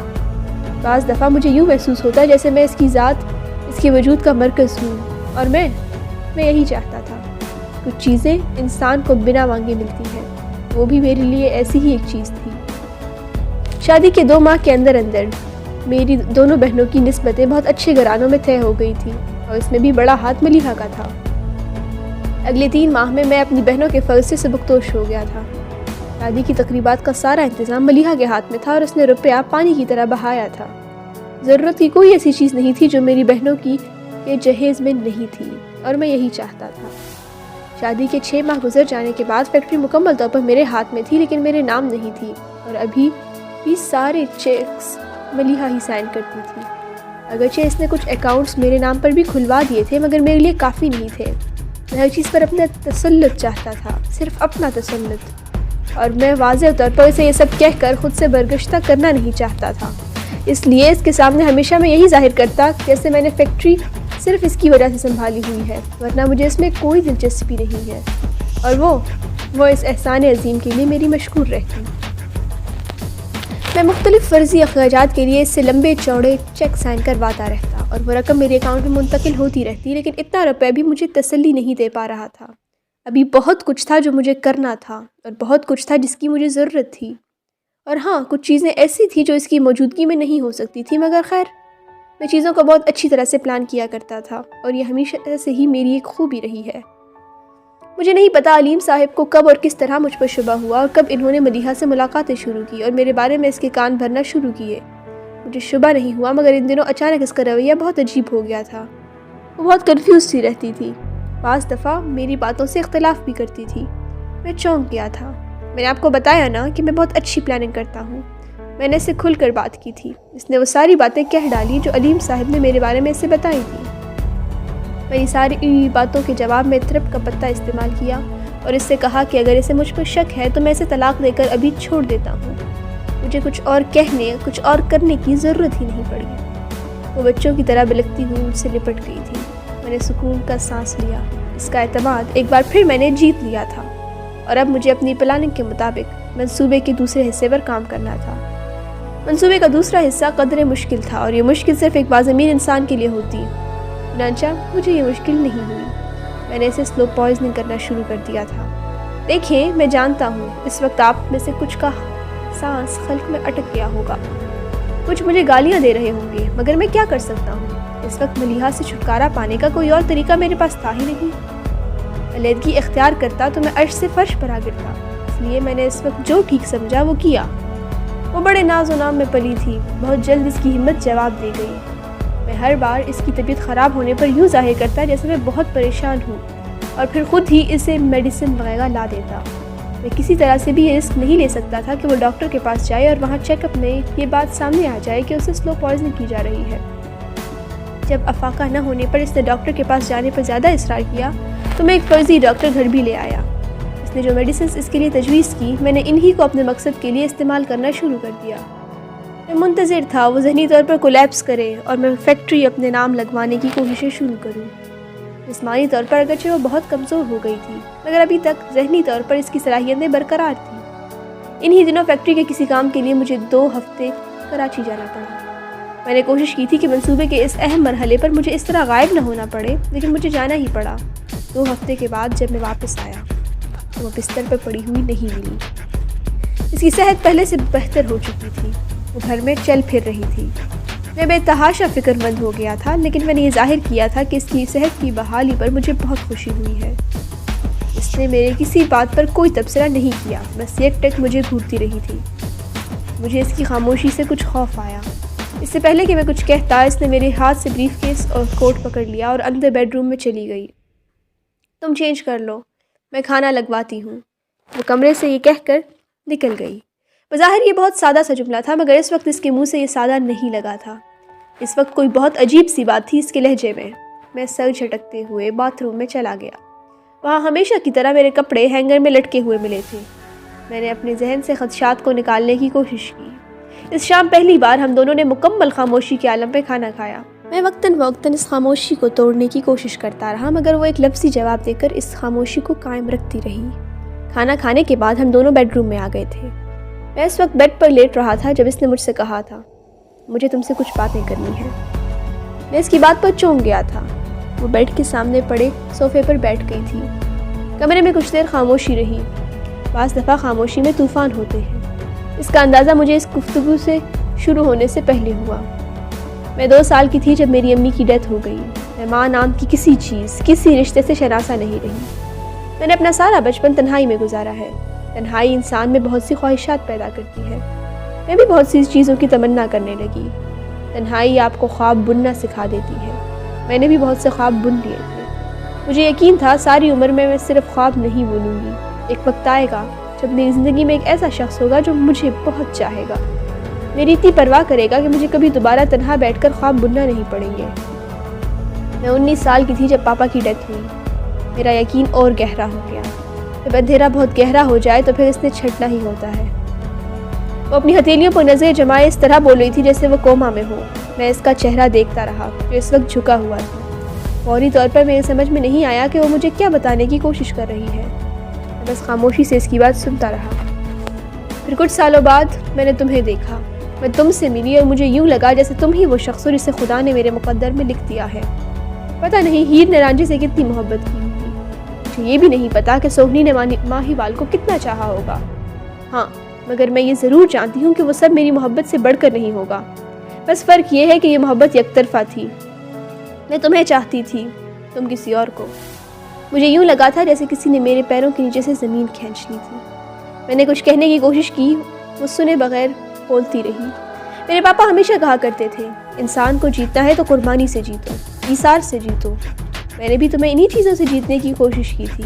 بعض دفعہ مجھے یوں محسوس ہوتا جیسے میں اس کی ذات، اس کے وجود کا مرکز ہوں، اور میں یہی چاہتا تھا. کچھ چیزیں انسان کو بنا مانگے ملتی ہیں، وہ بھی میرے لیے ایسی ہی ایک چیز تھی. شادی کے 2 ماہ کے اندر میری دونوں بہنوں کی نسبتیں بہت اچھے گھرانوں میں طے ہو گئی تھی، اور اس میں بھی بڑا ہاتھ ملیحہ کا تھا. اگلے 3 ماہ میں اپنی بہنوں کے فرض سے سبکدوش ہو گیا تھا. شادی کی تقریبات کا سارا انتظام ملیحہ کے ہاتھ میں تھا، اور اس نے روپیہ پانی کی طرح بہایا تھا. ضرورت کی کوئی ایسی چیز نہیں تھی جو میری بہنوں کی کے جہیز میں نہیں تھی، اور میں یہی چاہتا تھا. شادی کے 6 ماہ گزر جانے کے بعد فیکٹری مکمل طور پر میرے ہاتھ میں تھی، لیکن میرے نام نہیں تھی، اور ابھی یہ سارے چیکس ملیحہ ہی سائن کرتی تھی۔ اگرچہ اس نے کچھ اکاؤنٹس میرے نام پر بھی کھلوا دیے تھے، مگر میرے لیے کافی نہیں تھے۔ میں ہر چیز پر اپنا تسلط چاہتا تھا، صرف اپنا تسلط، اور میں واضح طور پر اسے یہ سب کہہ کر خود سے برگشتہ کرنا نہیں چاہتا تھا۔ اس لیے اس کے سامنے ہمیشہ میں یہی ظاہر کرتا جیسے میں نے فیکٹری صرف اس کی وجہ سے سنبھالی ہوئی ہے، ورنہ مجھے اس میں کوئی دلچسپی نہیں ہے، اور وہ اس احسان عظیم کے لیے میری مشکور رہتی۔ میں مختلف فرضی اخراجات کے لیے اس سے لمبے چوڑے چیک سائن کرواتا رہتا، اور وہ رقم میرے اکاؤنٹ میں منتقل ہوتی رہتی، لیکن اتنا روپے بھی مجھے تسلی نہیں دے پا رہا تھا۔ ابھی بہت کچھ تھا جو مجھے کرنا تھا، اور بہت کچھ تھا جس کی مجھے ضرورت تھی، اور ہاں، کچھ چیزیں ایسی تھیں جو اس کی موجودگی میں نہیں ہو سکتی تھی، مگر خیر، میں چیزوں کو بہت اچھی طرح سے پلان کیا کرتا تھا، اور یہ ہمیشہ سے ہی میری ایک خوبی رہی ہے۔ مجھے نہیں پتا علیم صاحب کو کب اور کس طرح مجھ پر شبہ ہوا، اور کب انہوں نے ملیحہ سے ملاقاتیں شروع کی اور میرے بارے میں اس کے کان بھرنا شروع کیے۔ مجھے شبہ نہیں ہوا، مگر ان دنوں اچانک اس کا رویہ بہت عجیب ہو گیا تھا۔ وہ بہت کنفیوز سی رہتی تھی، بعض دفعہ میری باتوں سے اختلاف بھی کرتی تھی۔ میں چونک گیا تھا۔ میں نے آپ کو بتایا نا کہ میں بہت اچھی پلاننگ کرتا ہوں۔ میں نے اسے کھل کر بات کی تھی۔ اس نے وہ ساری باتیں کہہ ڈالی جو علیم صاحب نے میرے بارے میں اسے بتائی تھی۔ میری ساری باتوں کے جواب میں ترپ کا پتہ استعمال کیا اور اس سے کہا کہ اگر اسے مجھ پر شک ہے تو میں اسے طلاق دے کر ابھی چھوڑ دیتا ہوں۔ مجھے کچھ اور کہنے، کچھ اور کرنے کی ضرورت ہی نہیں پڑی۔ وہ بچوں کی طرح بلکتی ہوئی مجھ سے لپٹ گئی تھی۔ میں نے سکون کا سانس لیا۔ اس کا اعتماد ایک بار پھر میں نے جیت لیا تھا، اور اب مجھے اپنی پلاننگ کے مطابق منصوبے کے دوسرے حصے پر کام کرنا تھا۔ منصوبے کا دوسرا حصہ قدرے مشکل تھا، اور یہ مشکل صرف ایک باضمیر انسان کے لیے ہوتی۔ چنانچہ مجھے یہ مشکل نہیں ہوئی۔ میں نے اسے سلو پوائزننگ کرنا شروع کر دیا تھا۔ دیکھیں، میں جانتا ہوں اس وقت آپ میں سے کچھ کا سانس خلق میں اٹک گیا ہوگا، کچھ مجھے گالیاں دے رہے ہوں گے، مگر میں کیا کر سکتا ہوں؟ اس وقت ملیحہ سے چھٹکارا پانے کا کوئی اور طریقہ میرے پاس تھا ہی نہیں۔ علیحدگی اختیار کرتا تو میں عرش سے فرش پر آ گرتا، اس لیے میں نے اس وقت جو ٹھیک سمجھا وہ کیا۔ وہ بڑے ناز و نام میں پلی تھی، بہت جلد اس کی ہمت جواب دے گئی۔ میں ہر بار اس کی طبیعت خراب ہونے پر یوں ظاہر کرتا جیسے میں بہت پریشان ہوں، اور پھر خود ہی اسے میڈیسن وغیرہ لا دیتا۔ میں کسی طرح سے بھی یہ رسک نہیں لے سکتا تھا کہ وہ ڈاکٹر کے پاس جائے اور وہاں چیک اپ میں یہ بات سامنے آ جائے کہ اسے سلو پوائزننگ کی جا رہی ہے۔ جب افاقہ نہ ہونے پر اس نے ڈاکٹر کے پاس جانے پر زیادہ اصرار کیا تو میں ایک فرضی ڈاکٹر گھر بھی لے آیا۔ اس نے جو میڈیسنز اس کے لیے تجویز کی، میں نے انہی کو اپنے مقصد کے لیے استعمال کرنا شروع کر دیا۔ میں منتظر تھا وہ ذہنی طور پر کولیپس کرے اور میں فیکٹری اپنے نام لگوانے کی کوششیں شروع کروں۔ جسمانی طور پر اگرچہ وہ بہت کمزور ہو گئی تھی، مگر ابھی تک ذہنی طور پر اس کی صلاحیتیں برقرار تھیں۔ انہی دنوں فیکٹری کے کسی کام کے لیے مجھے 2 ہفتے کراچی جانا پڑا۔ میں نے کوشش کی تھی کہ منصوبے کے اس اہم مرحلے پر مجھے اس طرح غائب نہ ہونا پڑے، لیکن مجھے جانا ہی پڑا۔ 2 ہفتے کے بعد جب میں واپس آیا تو وہ بستر پر پڑی ہوئی نہیں ملی۔ اس کی صحت پہلے سے بہتر ہو چکی تھی، وہ گھر میں چل پھر رہی تھی۔ میں بے تحاشا فکر مند ہو گیا تھا، لیکن میں نے یہ ظاہر کیا تھا کہ اس کی صحت کی بحالی پر مجھے بہت خوشی ہوئی ہے۔ اس نے میرے کسی بات پر کوئی تبصرہ نہیں کیا، بس یک ٹک مجھے گھورتی رہی تھی۔ مجھے اس کی خاموشی سے کچھ خوف آیا۔ اس سے پہلے کہ میں کچھ کہتا، اس نے میرے ہاتھ سے بریف کیس اور کوٹ پکڑ لیا اور اندر بیڈ روم میں چلی گئی۔ تم چینج کر لو، میں کھانا لگواتی ہوں۔ وہ کمرے سے یہ کہہ کر نکل گئی۔ بظاہر یہ بہت سادہ سا جملہ تھا، مگر اس وقت اس کے منہ سے یہ سادہ نہیں لگا تھا۔ اس وقت کوئی بہت عجیب سی بات تھی اس کے لہجے میں۔ میں سر جھٹکتے ہوئے باتھ روم میں چلا گیا۔ وہاں ہمیشہ کی طرح میرے کپڑے ہینگر میں لٹکے ہوئے ملے تھے۔ میں نے اپنے ذہن سے خدشات کو نکالنے کی کوشش کی۔ اس شام پہلی بار ہم دونوں نے مکمل خاموشی کے عالم پہ کھانا کھایا۔ میں وقتاً فوقتاً اس خاموشی کو توڑنے کی کوشش کرتا رہا، مگر وہ ایک لفظی جواب دے کر اس خاموشی کو قائم رکھتی رہی۔ کھانا کھانے کے بعد ہم دونوں بیڈ روم میں آ گئے تھے۔ میں اس وقت بیڈ پر لیٹ رہا تھا جب اس نے مجھ سے کہا تھا، مجھے تم سے کچھ باتیں کرنی ہیں۔ میں اس کی بات پر چونک گیا تھا۔ وہ بیڈ کے سامنے پڑے صوفے پر بیٹھ گئی تھی۔ کمرے میں کچھ دیر خاموشی رہی۔ بعض دفعہ خاموشی میں طوفان ہوتے ہیں۔ اس کا اندازہ مجھے اس گفتگو سے شروع ہونے سے پہلے ہوا۔ میں 2 سال کی تھی جب میری امی کی ڈیتھ ہو گئی۔ میں ماں نام کی کسی چیز، کسی رشتے سے شناسہ نہیں رہی۔ میں نے اپنا سارا بچپن تنہائی میں گزارا ہے۔ تنہائی انسان میں بہت سی خواہشات پیدا کرتی ہے۔ میں بھی بہت سی چیزوں کی تمنا کرنے لگی۔ تنہائی آپ کو خواب بننا سکھا دیتی ہے۔ میں نے بھی بہت سے خواب بن لیے تھے۔ مجھے یقین تھا ساری عمر میں صرف خواب نہیں بنوں گی۔ ایک وقت آئے گا جب میری زندگی میں ایک ایسا شخص ہوگا جو مجھے بہت چاہے گا، میری اتنی پرواہ کرے گا کہ مجھے کبھی دوبارہ تنہا بیٹھ کر خواب بننا نہیں پڑیں گے۔ میں 19 سال کی تھی جب پاپا کی ڈیتھ ہوئی۔ میرا یقین اور گہرا ہو گیا۔ جب اندھیرا بہت گہرا ہو جائے تو پھر اس نے چھٹنا ہی ہوتا ہے۔ وہ اپنی ہتھیلیوں پر نظریں جمائے اس طرح بول رہی تھی جیسے وہ کوما میں ہو۔ میں اس کا چہرہ دیکھتا رہا جو اس وقت جھکا ہوا تھا۔ فوری طور پر میرے سمجھ میں نہیں آیا کہ وہ مجھے کیا بتانے کی کوشش کر رہی ہے۔ میں بس خاموشی سے اس کی بات سنتا رہا۔ پھر کچھ سالوں بعد میں نے تمہیں دیکھا۔ میں تم سے ملی اور مجھے یوں لگا جیسے تم ہی وہ شخص ہو جسے خدا نے میرے مقدر میں لکھ دیا ہے۔ پتہ نہیں ہیر نے رانجھے سے کتنی محبت کی ہوگی۔ مجھے یہ بھی نہیں پتا کہ سوہنی نے ماہیوال کو کتنا چاہا ہوگا۔ ہاں، مگر میں یہ ضرور جانتی ہوں کہ وہ سب میری محبت سے بڑھ کر نہیں ہوگا۔ بس فرق یہ ہے کہ یہ محبت یک طرفہ تھی۔ میں تمہیں چاہتی تھی، تم کسی اور کو۔ مجھے یوں لگا تھا جیسے کسی نے میرے پیروں کے نیچے سے زمین کھینچ لی تھی۔ میں نے کچھ کہنے کی کوشش کی، وہ سنے بغیر بولتی رہی۔ میرے پاپا ہمیشہ کہا کرتے تھے، انسان کو جیتنا ہے تو قربانی سے جیتو، ایثار سے جیتو۔ میں نے بھی تمہیں انہی چیزوں سے جیتنے کی کوشش کی تھی۔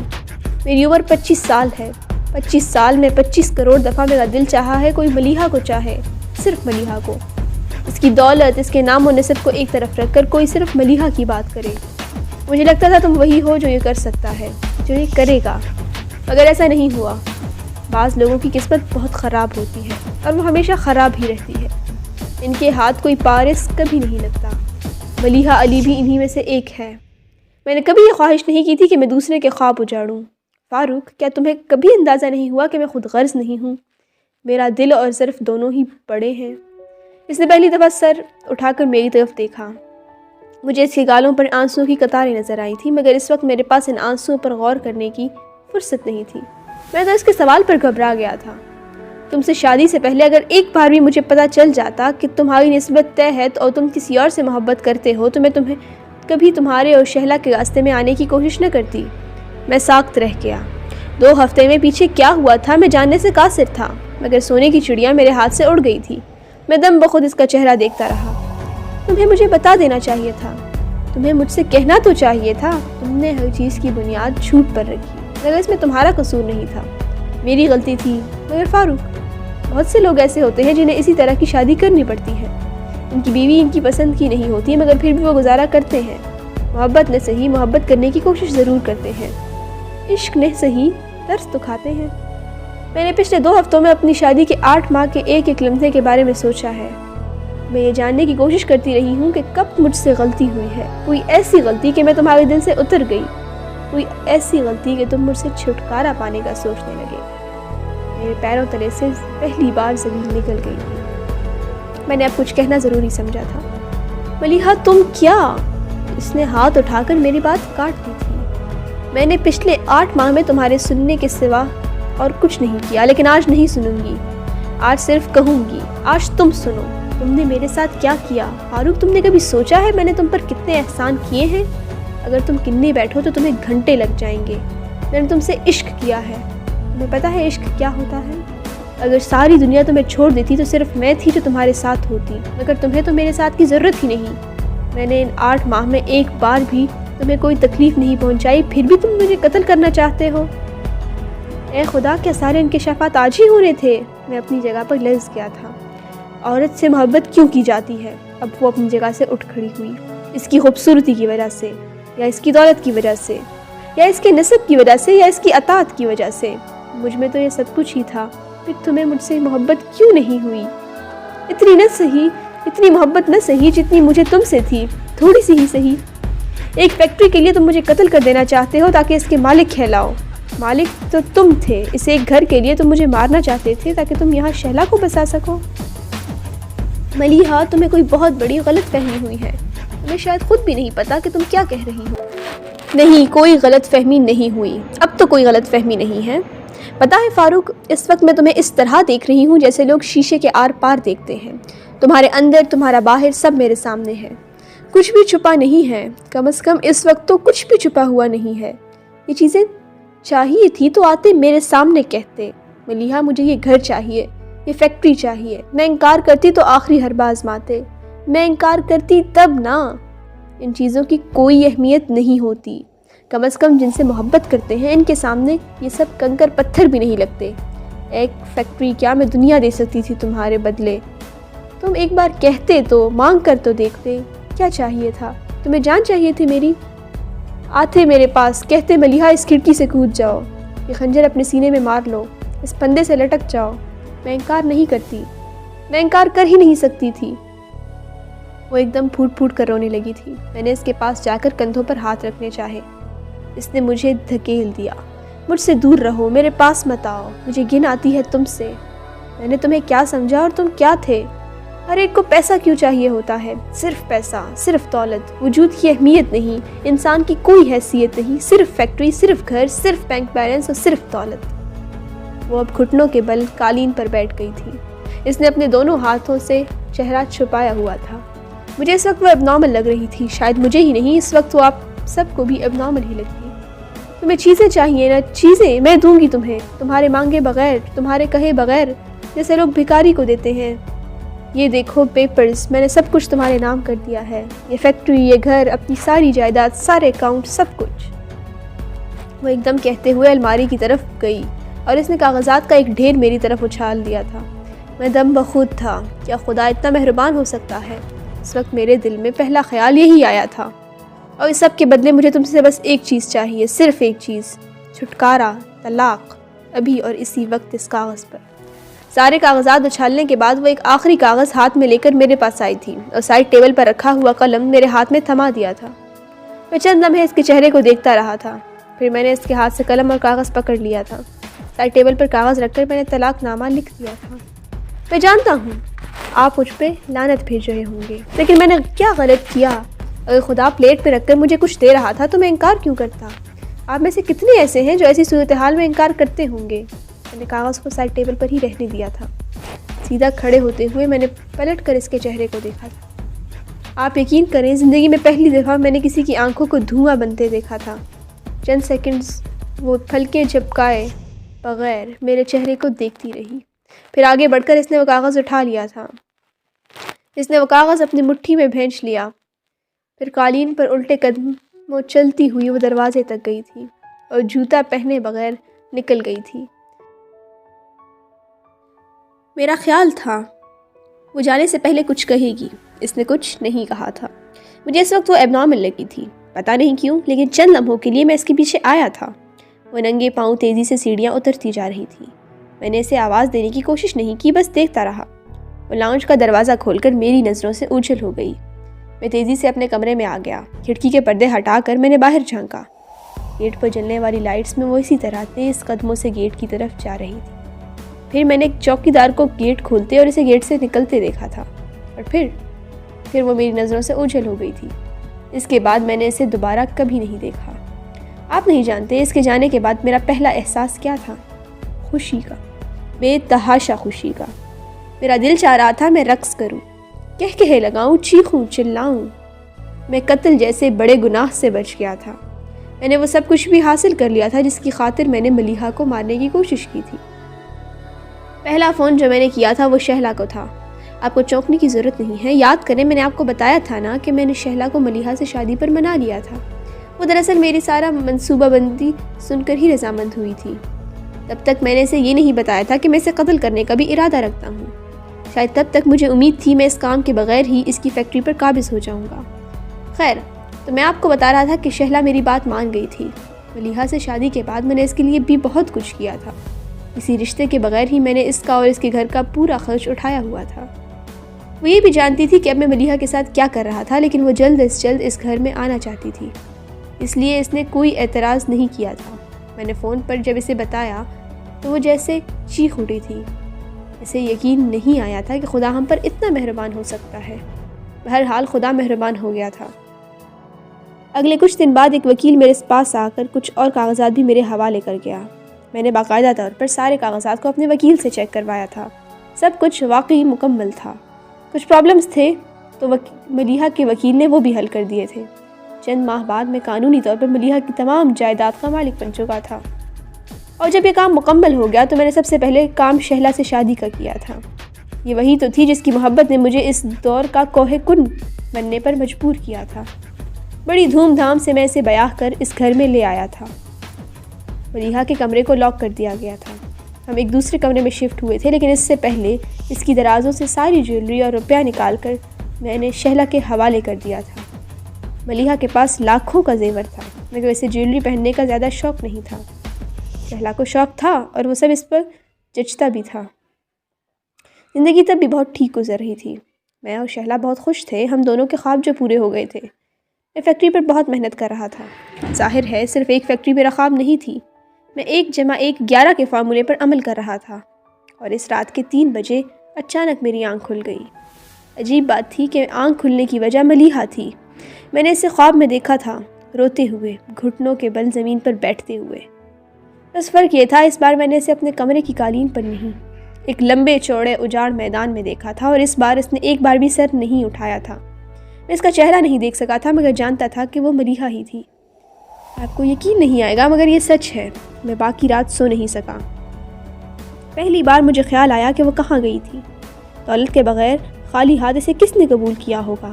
میری عمر 25 سال ہے۔ 25 سال میں 25 کروڑ دفعہ میرا دل چاہا ہے کوئی ملیحہ کو چاہے، صرف ملیحہ کو۔ اس کی دولت، اس کے نام و نسب کو ایک طرف رکھ کر کوئی صرف ملیحہ کی بات کرے۔ مجھے لگتا تھا تم وہی ہو جو یہ کر سکتا ہے، جو یہ کرے گا، مگر ایسا نہیں ہوا۔ بعض لوگوں کی قسمت بہت خراب ہوتی ہے اور وہ ہمیشہ خراب ہی رہتی ہے۔ ان کے ہاتھ کوئی پارس کبھی نہیں لگتا۔ ملیحہ علی بھی انہی میں سے ایک ہے۔ میں نے کبھی یہ خواہش نہیں کی تھی کہ میں دوسرے کے خواب اجاڑوں۔ فاروق، کیا تمہیں کبھی اندازہ نہیں ہوا کہ میں خود غرض نہیں ہوں؟ میرا دل اور ظرف دونوں ہی بڑے ہیں۔ اس نے پہلی دفعہ سر اٹھا کر میری طرف دیکھا۔ مجھے اس کے گالوں پر آنسوؤں کی قطاریں نظر آئی تھیں، مگر اس وقت میرے پاس ان آنسوؤں پر غور کرنے کی فرصت نہیں تھی۔ میں تو اس کے سوال پر گھبرا گیا تھا۔ تم سے شادی سے پہلے اگر ایک بار بھی مجھے پتہ چل جاتا کہ تمہاری نسبت طے ہے اور تم کسی اور سے محبت کرتے ہو تو میں تمہیں کبھی تمہارے اور شہلا کے راستے میں آنے کی کوشش نہ کرتی۔ میں ساکت رہ گیا۔ 2 ہفتے میں پیچھے کیا ہوا تھا میں جاننے سے قاصر تھا، مگر سونے کی چڑیاں میرے ہاتھ سے اڑ گئی تھی۔ میں دم بخود اس کا چہرہ دیکھتا رہا۔ تمہیں مجھے بتا دینا چاہیے تھا، تمہیں مجھ سے کہنا تو چاہیے تھا۔ تم نے ہر چیز کی بنیاد جھوٹ پر رکھی، مگر اس میں تمہارا قصور نہیں تھا، میری غلطی تھی۔ مگر فاروق، بہت سے لوگ ایسے ہوتے ہیں جنہیں اسی طرح کی شادی کرنی پڑتی ہے۔ ان کی بیوی ان کی پسند کی نہیں ہوتی، مگر پھر بھی وہ گزارا کرتے ہیں۔ محبت نے صحیح، محبت کرنے کی کوشش ضرور کرتے ہیں۔ عشق نے صحیح، ترس تو کھاتے ہیں۔ میں نے پچھلے 2 ہفتوں میں اپنی شادی کے 8 ماہ کے ایک ایک لمحے کے بارے میں سوچا ہے۔ میں یہ جاننے کی کوشش کرتی رہی ہوں کہ کب مجھ سے غلطی ہوئی ہے، کوئی ایسی غلطی کہ میں تمہارے دل سے اتر گئی، کوئی ایسی غلطی کہ تم مجھ سے چھٹکارا پانے کا سوچنے لگے۔ میرے پیروں تلے سے پہلی بار زمین نکل گئی تھی۔ میں نے اب کچھ کہنا ضروری سمجھا تھا۔ ملیحہ، تم کیا؟ اس نے ہاتھ اٹھا کر میری بات کاٹ دی تھی۔ میں نے پچھلے 8 ماہ میں تمہارے سننے کے سوا اور کچھ نہیں کیا، لیکن آج نہیں سنوں گی۔ آج صرف کہوں گی، آج تم سنو۔ تم نے میرے ساتھ کیا کیا؟ فاروق، تم نے کبھی سوچا ہے میں نے تم پر کتنے احسان کیے ہیں؟ اگر تم گننے بیٹھو تو تمہیں گھنٹے لگ جائیں گے۔ میں نے تم سے عشق کیا ہے۔ تمہیں پتہ ہے عشق کیا ہوتا ہے؟ اگر ساری دنیا تمہیں چھوڑ دیتی تو صرف میں تھی جو تمہارے ساتھ ہوتی، مگر تمہیں تو میرے ساتھ کی ضرورت ہی نہیں۔ میں نے ان 8 ماہ میں ایک بار بھی تمہیں کوئی تکلیف نہیں پہنچائی، پھر بھی تم مجھے قتل کرنا چاہتے ہو۔ اے خدا، کیا سارے انکشافات آج ہی ہونے تھے؟ میں اپنی جگہ پر لرز گیا تھا۔ عورت سے محبت کیوں کی جاتی ہے؟ اب وہ اپنی جگہ سے اٹھ کھڑی ہوئی۔ اس کی خوبصورتی کی وجہ سے، یا اس کی دولت کی وجہ سے، یا اس کے نسب کی وجہ سے، یا اس کی اطاعت کی وجہ سے؟ مجھ میں تو یہ سب کچھ ہی تھا، پھر تمہیں مجھ سے محبت کیوں نہیں ہوئی؟ اتنی نہ صحیح، اتنی محبت نہ صحیح جتنی مجھے تم سے تھی، تھوڑی سی ہی صحیح۔ ایک فیکٹری کے لیے تم مجھے قتل کر دینا چاہتے ہو تاکہ اس کے مالک کہلاؤ۔ مالک تو تم تھے۔ اس ایک گھر کے لیے تم مجھے مارنا چاہتے تھے تاکہ تم یہاں شہلا کو بسا سکو۔ ملیحہ، تمہیں کوئی بہت بڑی غلط فہمی ہوئی ہے۔ تمہیں شاید خود بھی نہیں پتا کہ تم کیا کہہ رہی ہو۔ نہیں، کوئی غلط فہمی نہیں ہوئی۔ اب تو کوئی غلط فہمی نہیں ہے۔ پتہ ہے فاروق، اس وقت میں تمہیں اس طرح دیکھ رہی ہوں جیسے لوگ شیشے کے آر پار دیکھتے ہیں۔ تمہارے اندر، تمہارا باہر، سب میرے سامنے ہے۔ کچھ بھی چھپا نہیں ہے، کم از کم اس وقت تو کچھ بھی چھپا ہوا نہیں ہے۔ یہ چیزیں چاہیے تھی تو آتے میرے سامنے کہتے، ملیحہ مجھے یہ گھر چاہیے، یہ فیکٹری چاہیے۔ میں انکار کرتی تو آخری حربہ آزماتے۔ میں انکار کرتی تب نہ۔ ان چیزوں کی کوئی اہمیت نہیں ہوتی۔ کم از کم جن سے محبت کرتے ہیں ان کے سامنے یہ سب کنکر پتھر بھی نہیں لگتے۔ ایک فیکٹری کیا میں دنیا دے سکتی تھی تمہارے بدلے۔ تم ایک بار کہتے تو مانگ کر تو دیکھتے، کیا چاہیے تھا؟ تمہیں جان چاہیے تھی میری؟ آتے میرے پاس کہتے ملیحہ اس کھڑکی سے کود جاؤ، یہ خنجر اپنے سینے میں مار لو، اس پندے سے لٹک جاؤ۔ میں انکار نہیں کرتی، میں انکار کر ہی نہیں سکتی تھی۔ وہ ایک دم پھوٹ پھوٹ کر رونے لگی تھی۔ میں نے اس کے پاس جا کر کندھوں پر ہاتھ رکھنے چاہے، اس نے مجھے دھکیل دیا۔ مجھ سے دور رہو، میرے پاس مت آؤ، مجھے گھن آتی ہے تم سے۔ میں نے تمہیں کیا سمجھا اور تم کیا تھے؟ ہر ایک کو پیسہ کیوں چاہیے ہوتا ہے؟ صرف پیسہ، صرف دولت، وجود کی اہمیت نہیں، انسان کی کوئی حیثیت نہیں، صرف فیکٹری، صرف گھر، صرف بینک بیلنس اور صرف دولت۔ وہ اب گھٹنوں کے بل قالین پر بیٹھ گئی تھی۔ اس نے اپنے دونوں ہاتھوں سے چہرہ چھپایا ہوا تھا۔ مجھے اس وقت وہ اب نارمل لگ رہی تھی، شاید مجھے ہی نہیں، اس وقت وہ آپ سب کو بھی اب نارمل ہی لگتی۔ تمہیں چیزیں چاہیے نا، چیزیں میں دوں گی تمہیں، تمہارے مانگے بغیر، تمہارے کہے بغیر، جیسے لوگ بھکاری کو دیتے ہیں۔ یہ دیکھو پیپرز، میں نے سب کچھ تمہارے نام کر دیا ہے، یہ فیکٹری، یہ گھر، اپنی ساری جائیداد، سارے اکاؤنٹ، سب کچھ۔ وہ ایک دم کہتے ہوئے الماری کی طرف گئی اور اس نے کاغذات کا ایک ڈھیر میری طرف اچھال دیا تھا۔ میں دم بخود تھا، کیا خدا اتنا مہربان ہو سکتا ہے؟ اس وقت میرے دل میں پہلا خیال یہی آیا تھا، اور اس سب کے بدلے مجھے تم سے بس ایک چیز چاہیے، صرف ایک چیز، چھٹکارا، طلاق، ابھی اور اسی وقت اس کاغذ پر۔ سارے کاغذات اچھالنے کے بعد وہ ایک آخری کاغذ ہاتھ میں لے کر میرے پاس آئی تھی اور سائڈ ٹیبل پر رکھا ہوا قلم میرے ہاتھ میں تھما دیا تھا۔ میں چند لمحے اس کے چہرے کو دیکھتا رہا تھا، پھر میں نے اس کے ہاتھ سے قلم اور کاغذ پکڑ لیا تھا۔ سائڈ ٹیبل پر کاغذ رکھ کر میں نے طلاق نامہ لکھ دیا تھا۔ میں جانتا ہوں آپ مجھ پہ لعنت بھیج رہے ہوں گے، لیکن میں نے کیا غلط کیا؟ اگر خدا پلیٹ پہ رکھ کر مجھے کچھ دے رہا تھا تو میں انکار کیوں کرتا؟ آپ میں سے کتنے ایسے ہیں جو ایسی صورتحال میں انکار کرتے ہوں گے؟ میں نے کاغذ کو سائڈ ٹیبل پر ہی رہنے دیا تھا۔ سیدھا کھڑے ہوتے ہوئے میں نے پلٹ کر اس کے چہرے کو دیکھا تھا۔ آپ یقین کریں، زندگی میں پہلی دفعہ میں نے کسی کی آنکھوں کو دھواں بنتے دیکھا تھا۔ چند سیکنڈز وہ پھلکے جھپکائے بغیر میرے چہرے کو دیکھتی رہی، پھر آگے بڑھ کر اس نے وہ کاغذ اٹھا لیا تھا۔ اس نے وہ کاغذ اپنی مٹھی میں بھینچ لیا، پھر قالین پر الٹے قدموں چلتی ہوئی وہ دروازے تک گئی تھی اور جوتا پہنے بغیر نکل گئی تھی۔ میرا خیال تھا وہ جانے سے پہلے کچھ کہے گی، اس نے کچھ نہیں کہا تھا۔ مجھے اس وقت وہ اب نارمل لگی تھی، پتہ نہیں کیوں، لیکن چند لمحوں کے لیے میں اس کے پیچھے آیا تھا۔ وہ ننگے پاؤں تیزی سے سیڑھیاں اترتی جا رہی تھی۔ میں نے اسے آواز دینے کی کوشش نہیں کی، بس دیکھتا رہا۔ وہ لاؤنج کا دروازہ کھول کر میری نظروں سے اوجھل ہو گئی۔ میں تیزی سے اپنے کمرے میں آ گیا۔ کھڑکی کے پردے ہٹا کر میں نے باہر جھانکا۔ گیٹ پر جلنے والی لائٹس میں وہ اسی طرح تیز قدموں سے گیٹ کی طرف جا رہی تھی۔ پھر میں نے ایک چوکیدار کو گیٹ کھولتے اور اسے گیٹ سے نکلتے دیکھا تھا، اور پھر وہ میری نظروں سے اوجھل ہو گئی تھی۔ اس کے بعد میں نے اسے دوبارہ کبھی نہیں دیکھا۔ آپ نہیں جانتے اس کے جانے کے بعد میرا پہلا احساس کیا تھا؟ خوشی کا، بے تحاشا خوشی کا۔ میرا دل چاہ رہا تھا میں رقص کروں، کہے لگاؤں، چیخوں، چلاؤں۔ میں قتل جیسے بڑے گناہ سے بچ گیا تھا۔ میں نے وہ سب کچھ بھی حاصل کر لیا تھا جس کی خاطر میں نے ملیحہ کو مارنے کی کوشش کی تھی۔ پہلا فون جو میں نے کیا تھا وہ شہلا کو تھا۔ آپ کو چونکنے کی ضرورت نہیں ہے، یاد کریں میں نے آپ کو بتایا تھا نا کہ میں نے شہلا کو ملیحہ سے شادی پر منا لیا تھا۔ وہ دراصل میری سارا منصوبہ بندی سن کر ہی رضامند ہوئی تھی۔ تب تک میں نے اسے یہ نہیں بتایا تھا کہ میں اسے قتل کرنے کا بھی ارادہ رکھتا ہوں۔ شاید تب تک مجھے امید تھی میں اس کام کے بغیر ہی اس کی فیکٹری پر قابض ہو جاؤں گا۔ خیر، تو میں آپ کو بتا رہا تھا کہ شہلا میری بات مان گئی تھی۔ ملیحہ سے شادی کے بعد میں نے اس کے لیے بھی بہت کچھ کیا تھا۔ اسی رشتے کے بغیر ہی میں نے اس کا اور اس کے گھر کا پورا خرچ اٹھایا ہوا تھا۔ وہ یہ بھی جانتی تھی کہ اب میں ملیحہ کے ساتھ کیا کر رہا تھا، لیکن وہ جلد از جلد اس گھر میں آنا چاہتی تھی، اس لیے اس نے کوئی اعتراض نہیں کیا تھا۔ میں نے فون پر جب اسے بتایا تو وہ جیسے چیخ اٹھی تھی۔ اسے یقین نہیں آیا تھا کہ خدا ہم پر اتنا مہربان ہو سکتا ہے۔ بہرحال خدا مہربان ہو گیا تھا۔ اگلے کچھ دن بعد ایک وکیل میرے پاس آ کر کچھ اور کاغذات بھی میرے حوالے کر گیا۔ میں نے باقاعدہ طور پر سارے کاغذات کو اپنے وکیل سے چیک کروایا تھا۔ سب کچھ واقعی مکمل تھا۔ کچھ پرابلمز تھے تو ملیحہ کے وکیل نے وہ بھی حل کر دیے تھے۔ چند ماہ بعد میں قانونی طور پر ملیحہ کی تمام جائیداد کا مالک بن چکا تھا، اور جب یہ کام مکمل ہو گیا تو میں نے سب سے پہلے کام شہلا سے شادی کا کیا تھا۔ یہ وہی تو تھی جس کی محبت نے مجھے اس دور کا کوہ کن بننے پر مجبور کیا تھا۔ بڑی دھوم دھام سے میں اسے بیاہ کر اس گھر میں لے آیا تھا۔ ملیحہ کے کمرے کو لاک کر دیا گیا تھا۔ ہم ایک دوسرے کمرے میں شفٹ ہوئے تھے، لیکن اس سے پہلے اس کی درازوں سے ساری جیولری اور روپیہ نکال کر میں نے شہلا کے حوالے کر دیا تھا۔ ملیحہ کے پاس لاکھوں کا زیور تھا، مگر اسے جیولری پہننے کا زیادہ شوق نہیں تھا۔ شہلا کو شوق تھا اور وہ سب اس پر جچتا بھی تھا۔ زندگی تب بھی بہت ٹھیک گزر رہی تھی۔ میں اور شہلا بہت خوش تھے، ہم دونوں کے خواب جو پورے ہو گئے تھے۔ میں فیکٹری پر بہت محنت کر رہا تھا۔ ظاہر ہے صرف ایک فیکٹری میرا خواب نہیں تھی، میں 1+1=11 کے فارمولے پر عمل کر رہا تھا۔ اور اس رات کے 3 بجے اچانک میری آنکھ کھل گئی۔ عجیب بات تھی کہ آنکھ کھلنے کی وجہ ملیحہ تھی۔ میں نے اسے خواب میں دیکھا تھا، روتے ہوئے، گھٹنوں کے بل زمین پر بیٹھتے ہوئے۔ بس فرق یہ تھا اس بار میں نے اسے اپنے کمرے کی قالین پر نہیں، ایک لمبے چوڑے اجاڑ میدان میں دیکھا تھا، اور اس بار اس نے ایک بار بھی سر نہیں اٹھایا تھا۔ میں اس کا چہرہ نہیں دیکھ سکا تھا، مگر جانتا تھا کہ وہ ملیحہ ہی تھی۔ آپ کو یقین نہیں آئے گا مگر یہ سچ ہے، میں باقی رات سو نہیں سکا۔ پہلی بار مجھے خیال آیا کہ وہ کہاں گئی تھی۔ دولت کے بغیر خالی ہاتھ اسے کس نے قبول کیا ہوگا؟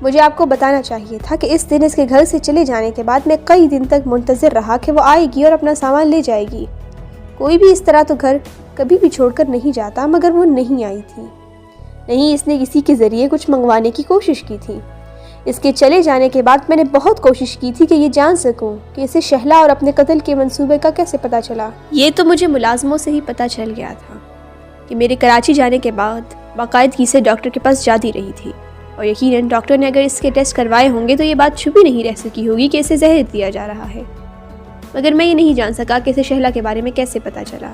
مجھے آپ کو بتانا چاہیے تھا کہ اس دن اس کے گھر سے چلے جانے کے بعد میں کئی دن تک منتظر رہا کہ وہ آئے گی اور اپنا سامان لے جائے گی۔ کوئی بھی اس طرح تو گھر کبھی بھی چھوڑ کر نہیں جاتا، مگر وہ نہیں آئی تھی۔ نہیں، اس نے کسی کے ذریعے کچھ منگوانے کی کوشش کی تھی۔ اس کے چلے جانے کے بعد میں نے بہت کوشش کی تھی کہ یہ جان سکوں کہ اسے شہلا اور اپنے قتل کے منصوبے کا کیسے پتہ چلا۔ یہ تو مجھے ملازموں سے ہی پتہ چل گیا تھا کہ میرے کراچی جانے کے بعد باقاعدگی سے ڈاکٹر کے پاس جاتی رہی تھی، اور یقیناً ڈاکٹر نے اگر اس کے ٹیسٹ کروائے ہوں گے تو یہ بات چھپی نہیں رہ سکی ہوگی کہ اسے زہر دیا جا رہا ہے، مگر میں یہ نہیں جان سکا کہ اسے شہلا کے بارے میں کیسے پتہ چلا۔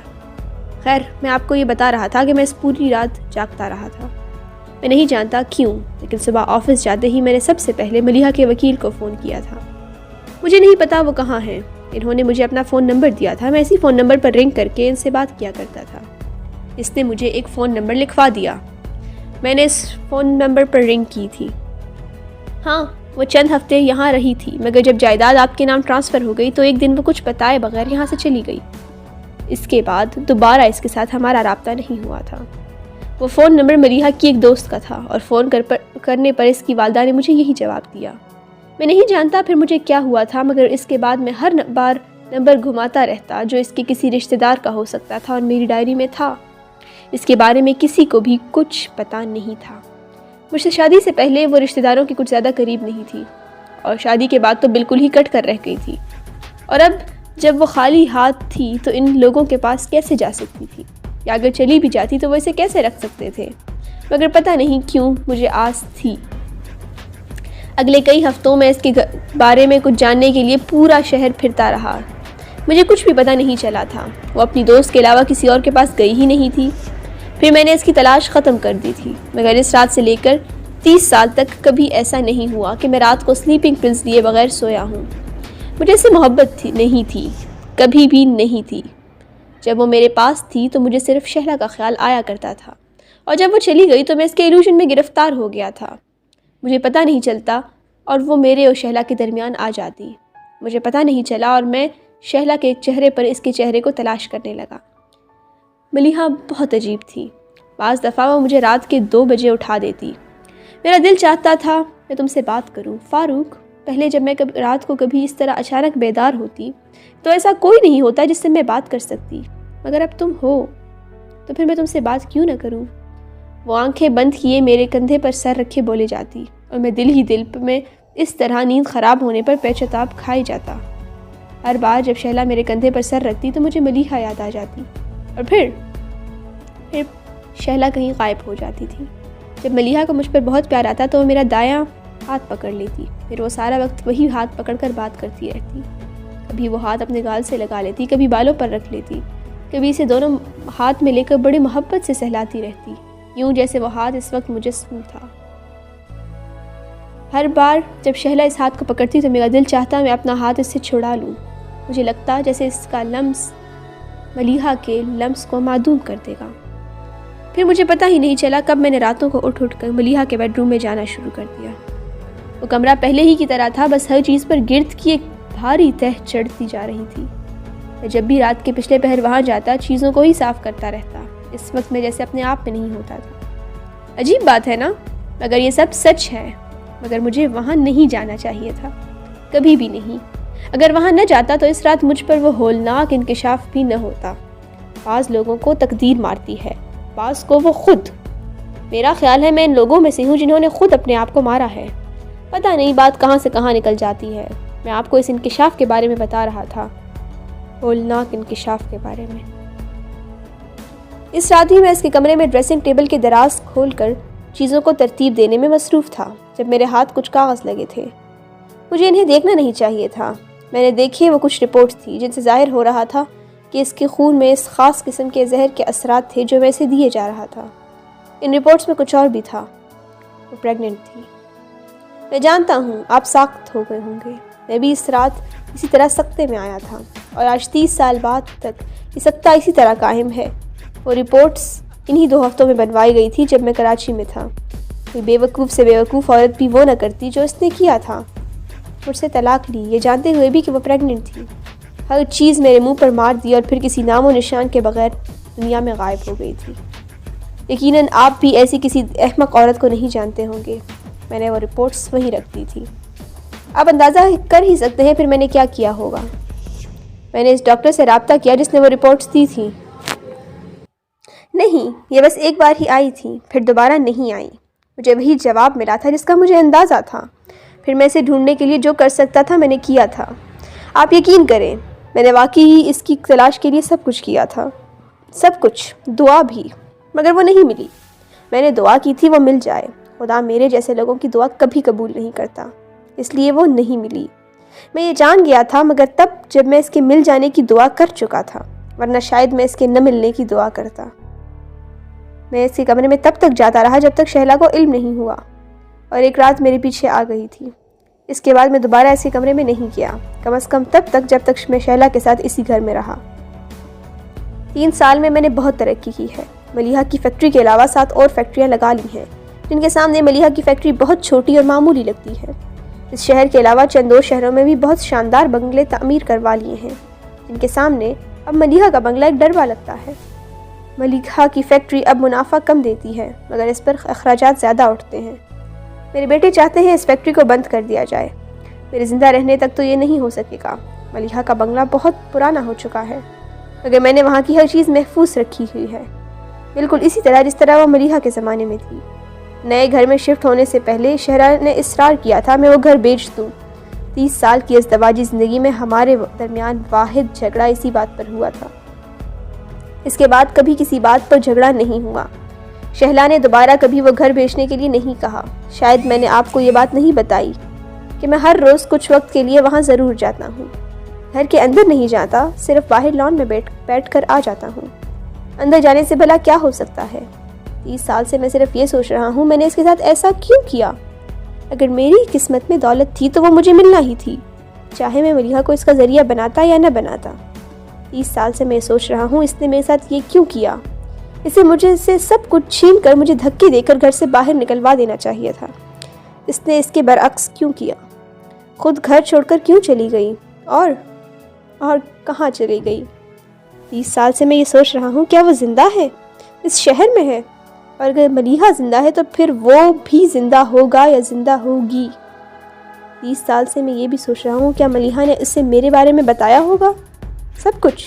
خیر، میں آپ کو یہ بتا رہا تھا کہ میں اس پوری رات جاگتا رہا تھا۔ میں نہیں جانتا کیوں، لیکن صبح آفس جاتے ہی میں نے سب سے پہلے ملیحہ کے وکیل کو فون کیا تھا۔ مجھے نہیں پتا وہ کہاں ہیں، انہوں نے مجھے اپنا فون نمبر دیا تھا، میں اسی فون نمبر پر رنگ کر کے ان سے بات کیا کرتا تھا۔ اس نے مجھے ایک فون نمبر لکھوا دیا، میں نے اس فون نمبر پر رنگ کی تھی۔ ہاں، وہ چند ہفتے یہاں رہی تھی، مگر جب جائیداد آپ کے نام ٹرانسفر ہو گئی تو ایک دن وہ کچھ بتائے بغیر یہاں سے چلی گئی۔ اس کے بعد دوبارہ اس کے ساتھ ہمارا رابطہ نہیں ہوا تھا۔ وہ فون نمبر ملیحہ کی ایک دوست کا تھا، اور فون کرنے پر اس کی والدہ نے مجھے یہی جواب دیا۔ میں نہیں جانتا پھر مجھے کیا ہوا تھا، مگر اس کے بعد میں ہر بار نمبر گھماتا رہتا جو اس کے کسی رشتہ دار کا ہو سکتا تھا، اور میری ڈائری میں تھا۔ اس کے بارے میں کسی کو بھی کچھ پتہ نہیں تھا۔ مجھ سے شادی سے پہلے وہ رشتہ داروں کی کچھ زیادہ قریب نہیں تھی، اور شادی کے بعد تو بالکل ہی کٹ کر رہ گئی تھی، اور اب جب وہ خالی ہاتھ تھی تو ان لوگوں کے پاس کیسے جا سکتی تھی، یا اگر چلی بھی جاتی تو وہ اسے کیسے رکھ سکتے تھے؟ مگر پتہ نہیں کیوں مجھے آس تھی۔ اگلے کئی ہفتوں میں اس کے بارے میں کچھ جاننے کے لیے پورا شہر پھرتا رہا۔ مجھے کچھ بھی پتہ نہیں چلا تھا، وہ اپنی دوست کے علاوہ کسی اور کے پاس گئی ہی نہیں تھی۔ پھر میں نے اس کی تلاش ختم کر دی تھی، مگر اس رات سے لے کر 30 سال تک کبھی ایسا نہیں ہوا کہ میں رات کو سلیپنگ پلز لیے بغیر سویا ہوں۔ مجھے اس سے محبت نہیں تھی، کبھی بھی نہیں تھی۔ جب وہ میرے پاس تھی تو مجھے صرف شہلا کا خیال آیا کرتا تھا، اور جب وہ چلی گئی تو میں اس کے ایلوژن میں گرفتار ہو گیا تھا۔ مجھے پتہ نہیں چلتا اور وہ میرے اور شہلا کے درمیان آ جاتی۔ مجھے پتہ نہیں چلا اور میں شہلا کے چہرے پر اس کے چہرے کو تلاش کرنے لگا۔ ملیحہ بہت عجیب تھی۔ بعض دفعہ وہ مجھے رات کے 2 بجے اٹھا دیتی۔ میرا دل چاہتا تھا میں تم سے بات کروں فاروق۔ پہلے جب میں رات کو کبھی اس طرح اچانک بیدار ہوتی تو ایسا کوئی نہیں ہوتا جس سے میں بات کر سکتی، مگر اب تم ہو تو پھر میں تم سے بات کیوں نہ کروں؟ وہ آنکھیں بند کیے میرے کندھے پر سر رکھے بولے جاتی، اور میں دل ہی دل میں اس طرح نیند خراب ہونے پر پیچتاب کھائے جاتا۔ ہر بار جب شہلا میرے کندھے پر سر رکھتی تو مجھے ملیحہ یاد آ جاتی، اور پھر شہلا کہیں غائب ہو جاتی تھی۔ جب ملیحہ کو مجھ پر بہت پیار آتا تو وہ میرا دایاں ہاتھ پکڑ لیتی، پھر وہ سارا وقت وہی ہاتھ پکڑ کر بات کرتی رہتی۔ کبھی وہ ہاتھ اپنے گال سے لگا لیتی، کبھی بالوں پر رکھ لیتی، کبھی اسے دونوں ہاتھ میں لے کر بڑی محبت سے سہلاتی رہتی، یوں جیسے وہ ہاتھ اس وقت مجسم تھا۔ ہر بار جب شہلا اس ہاتھ کو پکڑتی تو میرا دل چاہتا میں اپنا ہاتھ اس سے چھڑا لوں۔ مجھے لگتا جیسے اس کا لمس ملیحہ کے لمس کو معدوم کر دے گا۔ پھر مجھے پتہ ہی نہیں چلا کب میں نے راتوں کو اٹھ کر ملیحہ کے بیڈ روم میں جانا شروع کر دیا۔ وہ کمرہ پہلے ہی کی طرح تھا، بس ہر چیز پر گرد کی ایک بھاری تہ چڑھتی جا رہی تھی۔ میں جب بھی رات کے پچھلے پہر وہاں جاتا چیزوں کو ہی صاف کرتا رہتا، اس وقت میں جیسے اپنے آپ میں نہیں ہوتا تھا۔ عجیب بات ہے نا، مگر یہ سب سچ ہے، مگر مجھے وہاں نہیں جانا چاہیے تھا، کبھی بھی نہیں۔ اگر وہاں نہ جاتا تو اس رات مجھ پر وہ ہولناک انکشاف بھی نہ ہوتا۔ بعض لوگوں کو تقدیر مارتی ہے، بعض کو وہ خود۔ میرا خیال ہے میں ان لوگوں میں سے ہوں جنہوں نے خود اپنے آپ کو مارا ہے۔ پتہ نہیں بات کہاں سے کہاں نکل جاتی ہے۔ میں آپ کو اس انکشاف کے بارے میں بتا رہا تھا، ہولناک انکشاف کے بارے میں۔ اس رات ہی میں اس کے کمرے میں ڈریسنگ ٹیبل کے دراز کھول کر چیزوں کو ترتیب دینے میں مصروف تھا جب میرے ہاتھ کچھ کاغذ لگے تھے۔ مجھے انہیں دیکھنا نہیں چاہیے تھا۔ میں نے دیکھے وہ کچھ رپورٹس تھی جن سے ظاہر ہو رہا تھا کہ اس کے خون میں اس خاص قسم کے زہر کے اثرات تھے جو میں اسے دیے جا رہا تھا۔ ان رپورٹس میں کچھ اور بھی تھا۔ وہ پریگننٹ تھی۔ میں جانتا ہوں آپ ساخت ہو گئے ہوں گے۔ میں بھی اس رات اسی طرح سکتے میں آیا تھا اور آج 30 سال بعد تک یہ سکتہ اسی طرح قائم ہے۔ وہ رپورٹس انہی 2 ہفتوں میں بنوائی گئی تھی جب میں کراچی میں تھا۔ کوئی بے وقوف سے بے وقوف عورت بھی وہ نہ کرتی جو اس نے کیا تھا۔ مجھ سے طلاق لی یہ جانتے ہوئے بھی کہ وہ پریگننٹ تھی۔ ہر چیز میرے منہ پر مار دی اور پھر کسی نام و نشان کے بغیر دنیا میں غائب ہو گئی تھی۔ یقیناً آپ بھی ایسی کسی احمق عورت کو نہیں جانتے ہوں گے۔ میں نے وہ رپورٹس وہیں رکھ دی تھی۔ آپ اندازہ کر ہی سکتے ہیں پھر میں نے کیا کیا ہوگا۔ میں نے اس ڈاکٹر سے رابطہ کیا جس نے وہ رپورٹس دی تھی۔ نہیں، یہ بس ایک بار ہی آئی تھی، پھر دوبارہ نہیں آئی۔ مجھے وہی جواب ملا تھا جس کا مجھے اندازہ تھا۔ پھر میں اسے ڈھونڈنے کے لیے جو کر سکتا تھا میں نے کیا تھا۔ آپ یقین کریں میں نے واقعی ہی اس کی تلاش کے لیے سب کچھ کیا تھا، سب کچھ، دعا بھی، مگر وہ نہیں ملی۔ میں نے دعا کی تھی وہ مل جائے۔ خدا میرے جیسے لوگوں کی دعا کبھی قبول نہیں کرتا، اس لیے وہ نہیں ملی۔ میں یہ جان گیا تھا مگر تب جب میں اس کے مل جانے کی دعا کر چکا تھا، ورنہ شاید میں اس کے نہ ملنے کی دعا کرتا۔ میں اس کے کمرے میں تب تک جاتا رہا جب تک شہلا کو علم نہیں ہوا، اور ایک رات میرے پیچھے آ گئی تھی۔ اس کے بعد میں دوبارہ اس کے کمرے میں نہیں گیا، کم از کم تب تک جب تک میں شہلا کے ساتھ اسی گھر میں رہا۔ 3 سال میں نے بہت ترقی کی ہے۔ ملیحہ کی فیکٹری کے علاوہ 7 اور فیکٹریاں لگا لی ہیں جن کے سامنے ملیحہ کی فیکٹری بہت چھوٹی اور معمولی لگتی ہے۔ اس شہر کے علاوہ چند اور شہروں میں بھی بہت شاندار بنگلے تعمیر کروا لیے ہیں جن کے سامنے اب ملیحہ کا بنگلہ ایک ڈروا لگتا ہے۔ ملیحہ کی فیکٹری اب منافع کم دیتی ہے مگر اس پر اخراجات زیادہ اٹھتے ہیں۔ میرے بیٹے چاہتے ہیں اس فیکٹری کو بند کر دیا جائے۔ میرے زندہ رہنے تک تو یہ نہیں ہو سکے گا۔ ملیحہ کا بنگلہ بہت پرانا ہو چکا ہے مگر میں نے وہاں کی ہر چیز محفوظ رکھی ہوئی ہے، بالکل اسی طرح جس طرح وہ ملیحہ کے زمانے میں تھی۔ نئے گھر میں شفٹ ہونے سے پہلے شہرا نے اصرار کیا تھا میں وہ گھر بیچ دوں۔ 30 سال کی ازدواجی زندگی میں ہمارے درمیان واحد جھگڑا اسی بات پر ہوا تھا۔ اس کے بعد کبھی کسی بات پر جھگڑا نہیں ہوا۔ شہلا نے دوبارہ کبھی وہ گھر بیچنے کے لیے نہیں کہا۔ شاید میں نے آپ کو یہ بات نہیں بتائی کہ میں ہر روز کچھ وقت کے لیے وہاں ضرور جاتا ہوں۔ گھر کے اندر نہیں جاتا، صرف باہر لان میں بیٹھ کر آ جاتا ہوں۔ اندر جانے سے بھلا کیا ہو سکتا ہے؟ 30 سال سے میں صرف یہ سوچ رہا ہوں میں نے اس کے ساتھ ایسا کیوں کیا؟ اگر میری قسمت میں دولت تھی تو وہ مجھے ملنا ہی تھی، چاہے میں ملیحہ کو اس کا ذریعہ بناتا یا نہ بناتا۔ 30 سال سے میں سوچ رہا ہوں اس نے میرے ساتھ یہ کیوں کیا؟ اسے مجھے سے سب کچھ چھین کر مجھے دھکے دے کر گھر سے باہر نکلوا دینا چاہیے تھا۔ اس نے اس کے برعکس کیوں کیا؟ خود گھر چھوڑ کر کیوں چلی گئی؟ اور کہاں چلی گئی؟ 30 سال سے میں یہ سوچ رہا ہوں کیا وہ زندہ ہے، اس شہر میں ہے؟ اور اگر ملیحہ زندہ ہے تو پھر وہ بھی زندہ ہوگا یا زندہ ہوگی؟ 30 سال سے میں یہ بھی سوچ رہا ہوں کیا ملیحہ نے اسے میرے بارے میں بتایا ہوگا سب کچھ؟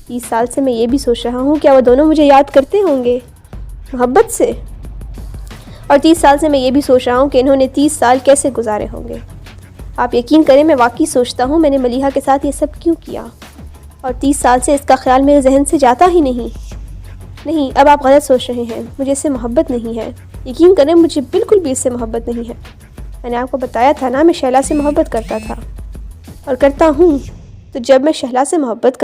30 سال سے میں یہ بھی سوچ رہا ہوں کیا وہ دونوں مجھے یاد کرتے ہوں گے محبت سے؟ اور 30 سال سے میں یہ بھی سوچ رہا ہوں کہ انہوں نے 30 سال کیسے گزارے ہوں گے۔ آپ یقین کریں میں واقعی سوچتا ہوں میں نے ملیحہ کے ساتھ یہ سب کیوں کیا، اور 30 سال سے اس کا خیال میرے ذہن سے جاتا ہی نہیں۔ اب آپ غلط سوچ رہے ہیں، مجھے اس سے محبت نہیں ہے۔ یقین کریں مجھے بالکل بھی اس سے محبت نہیں ہے۔ میں نے آپ کو بتایا تھا نا میں شہلا سے محبت کرتا تھا اور کرتا ہوں، تو جب میں شہلا سے محبت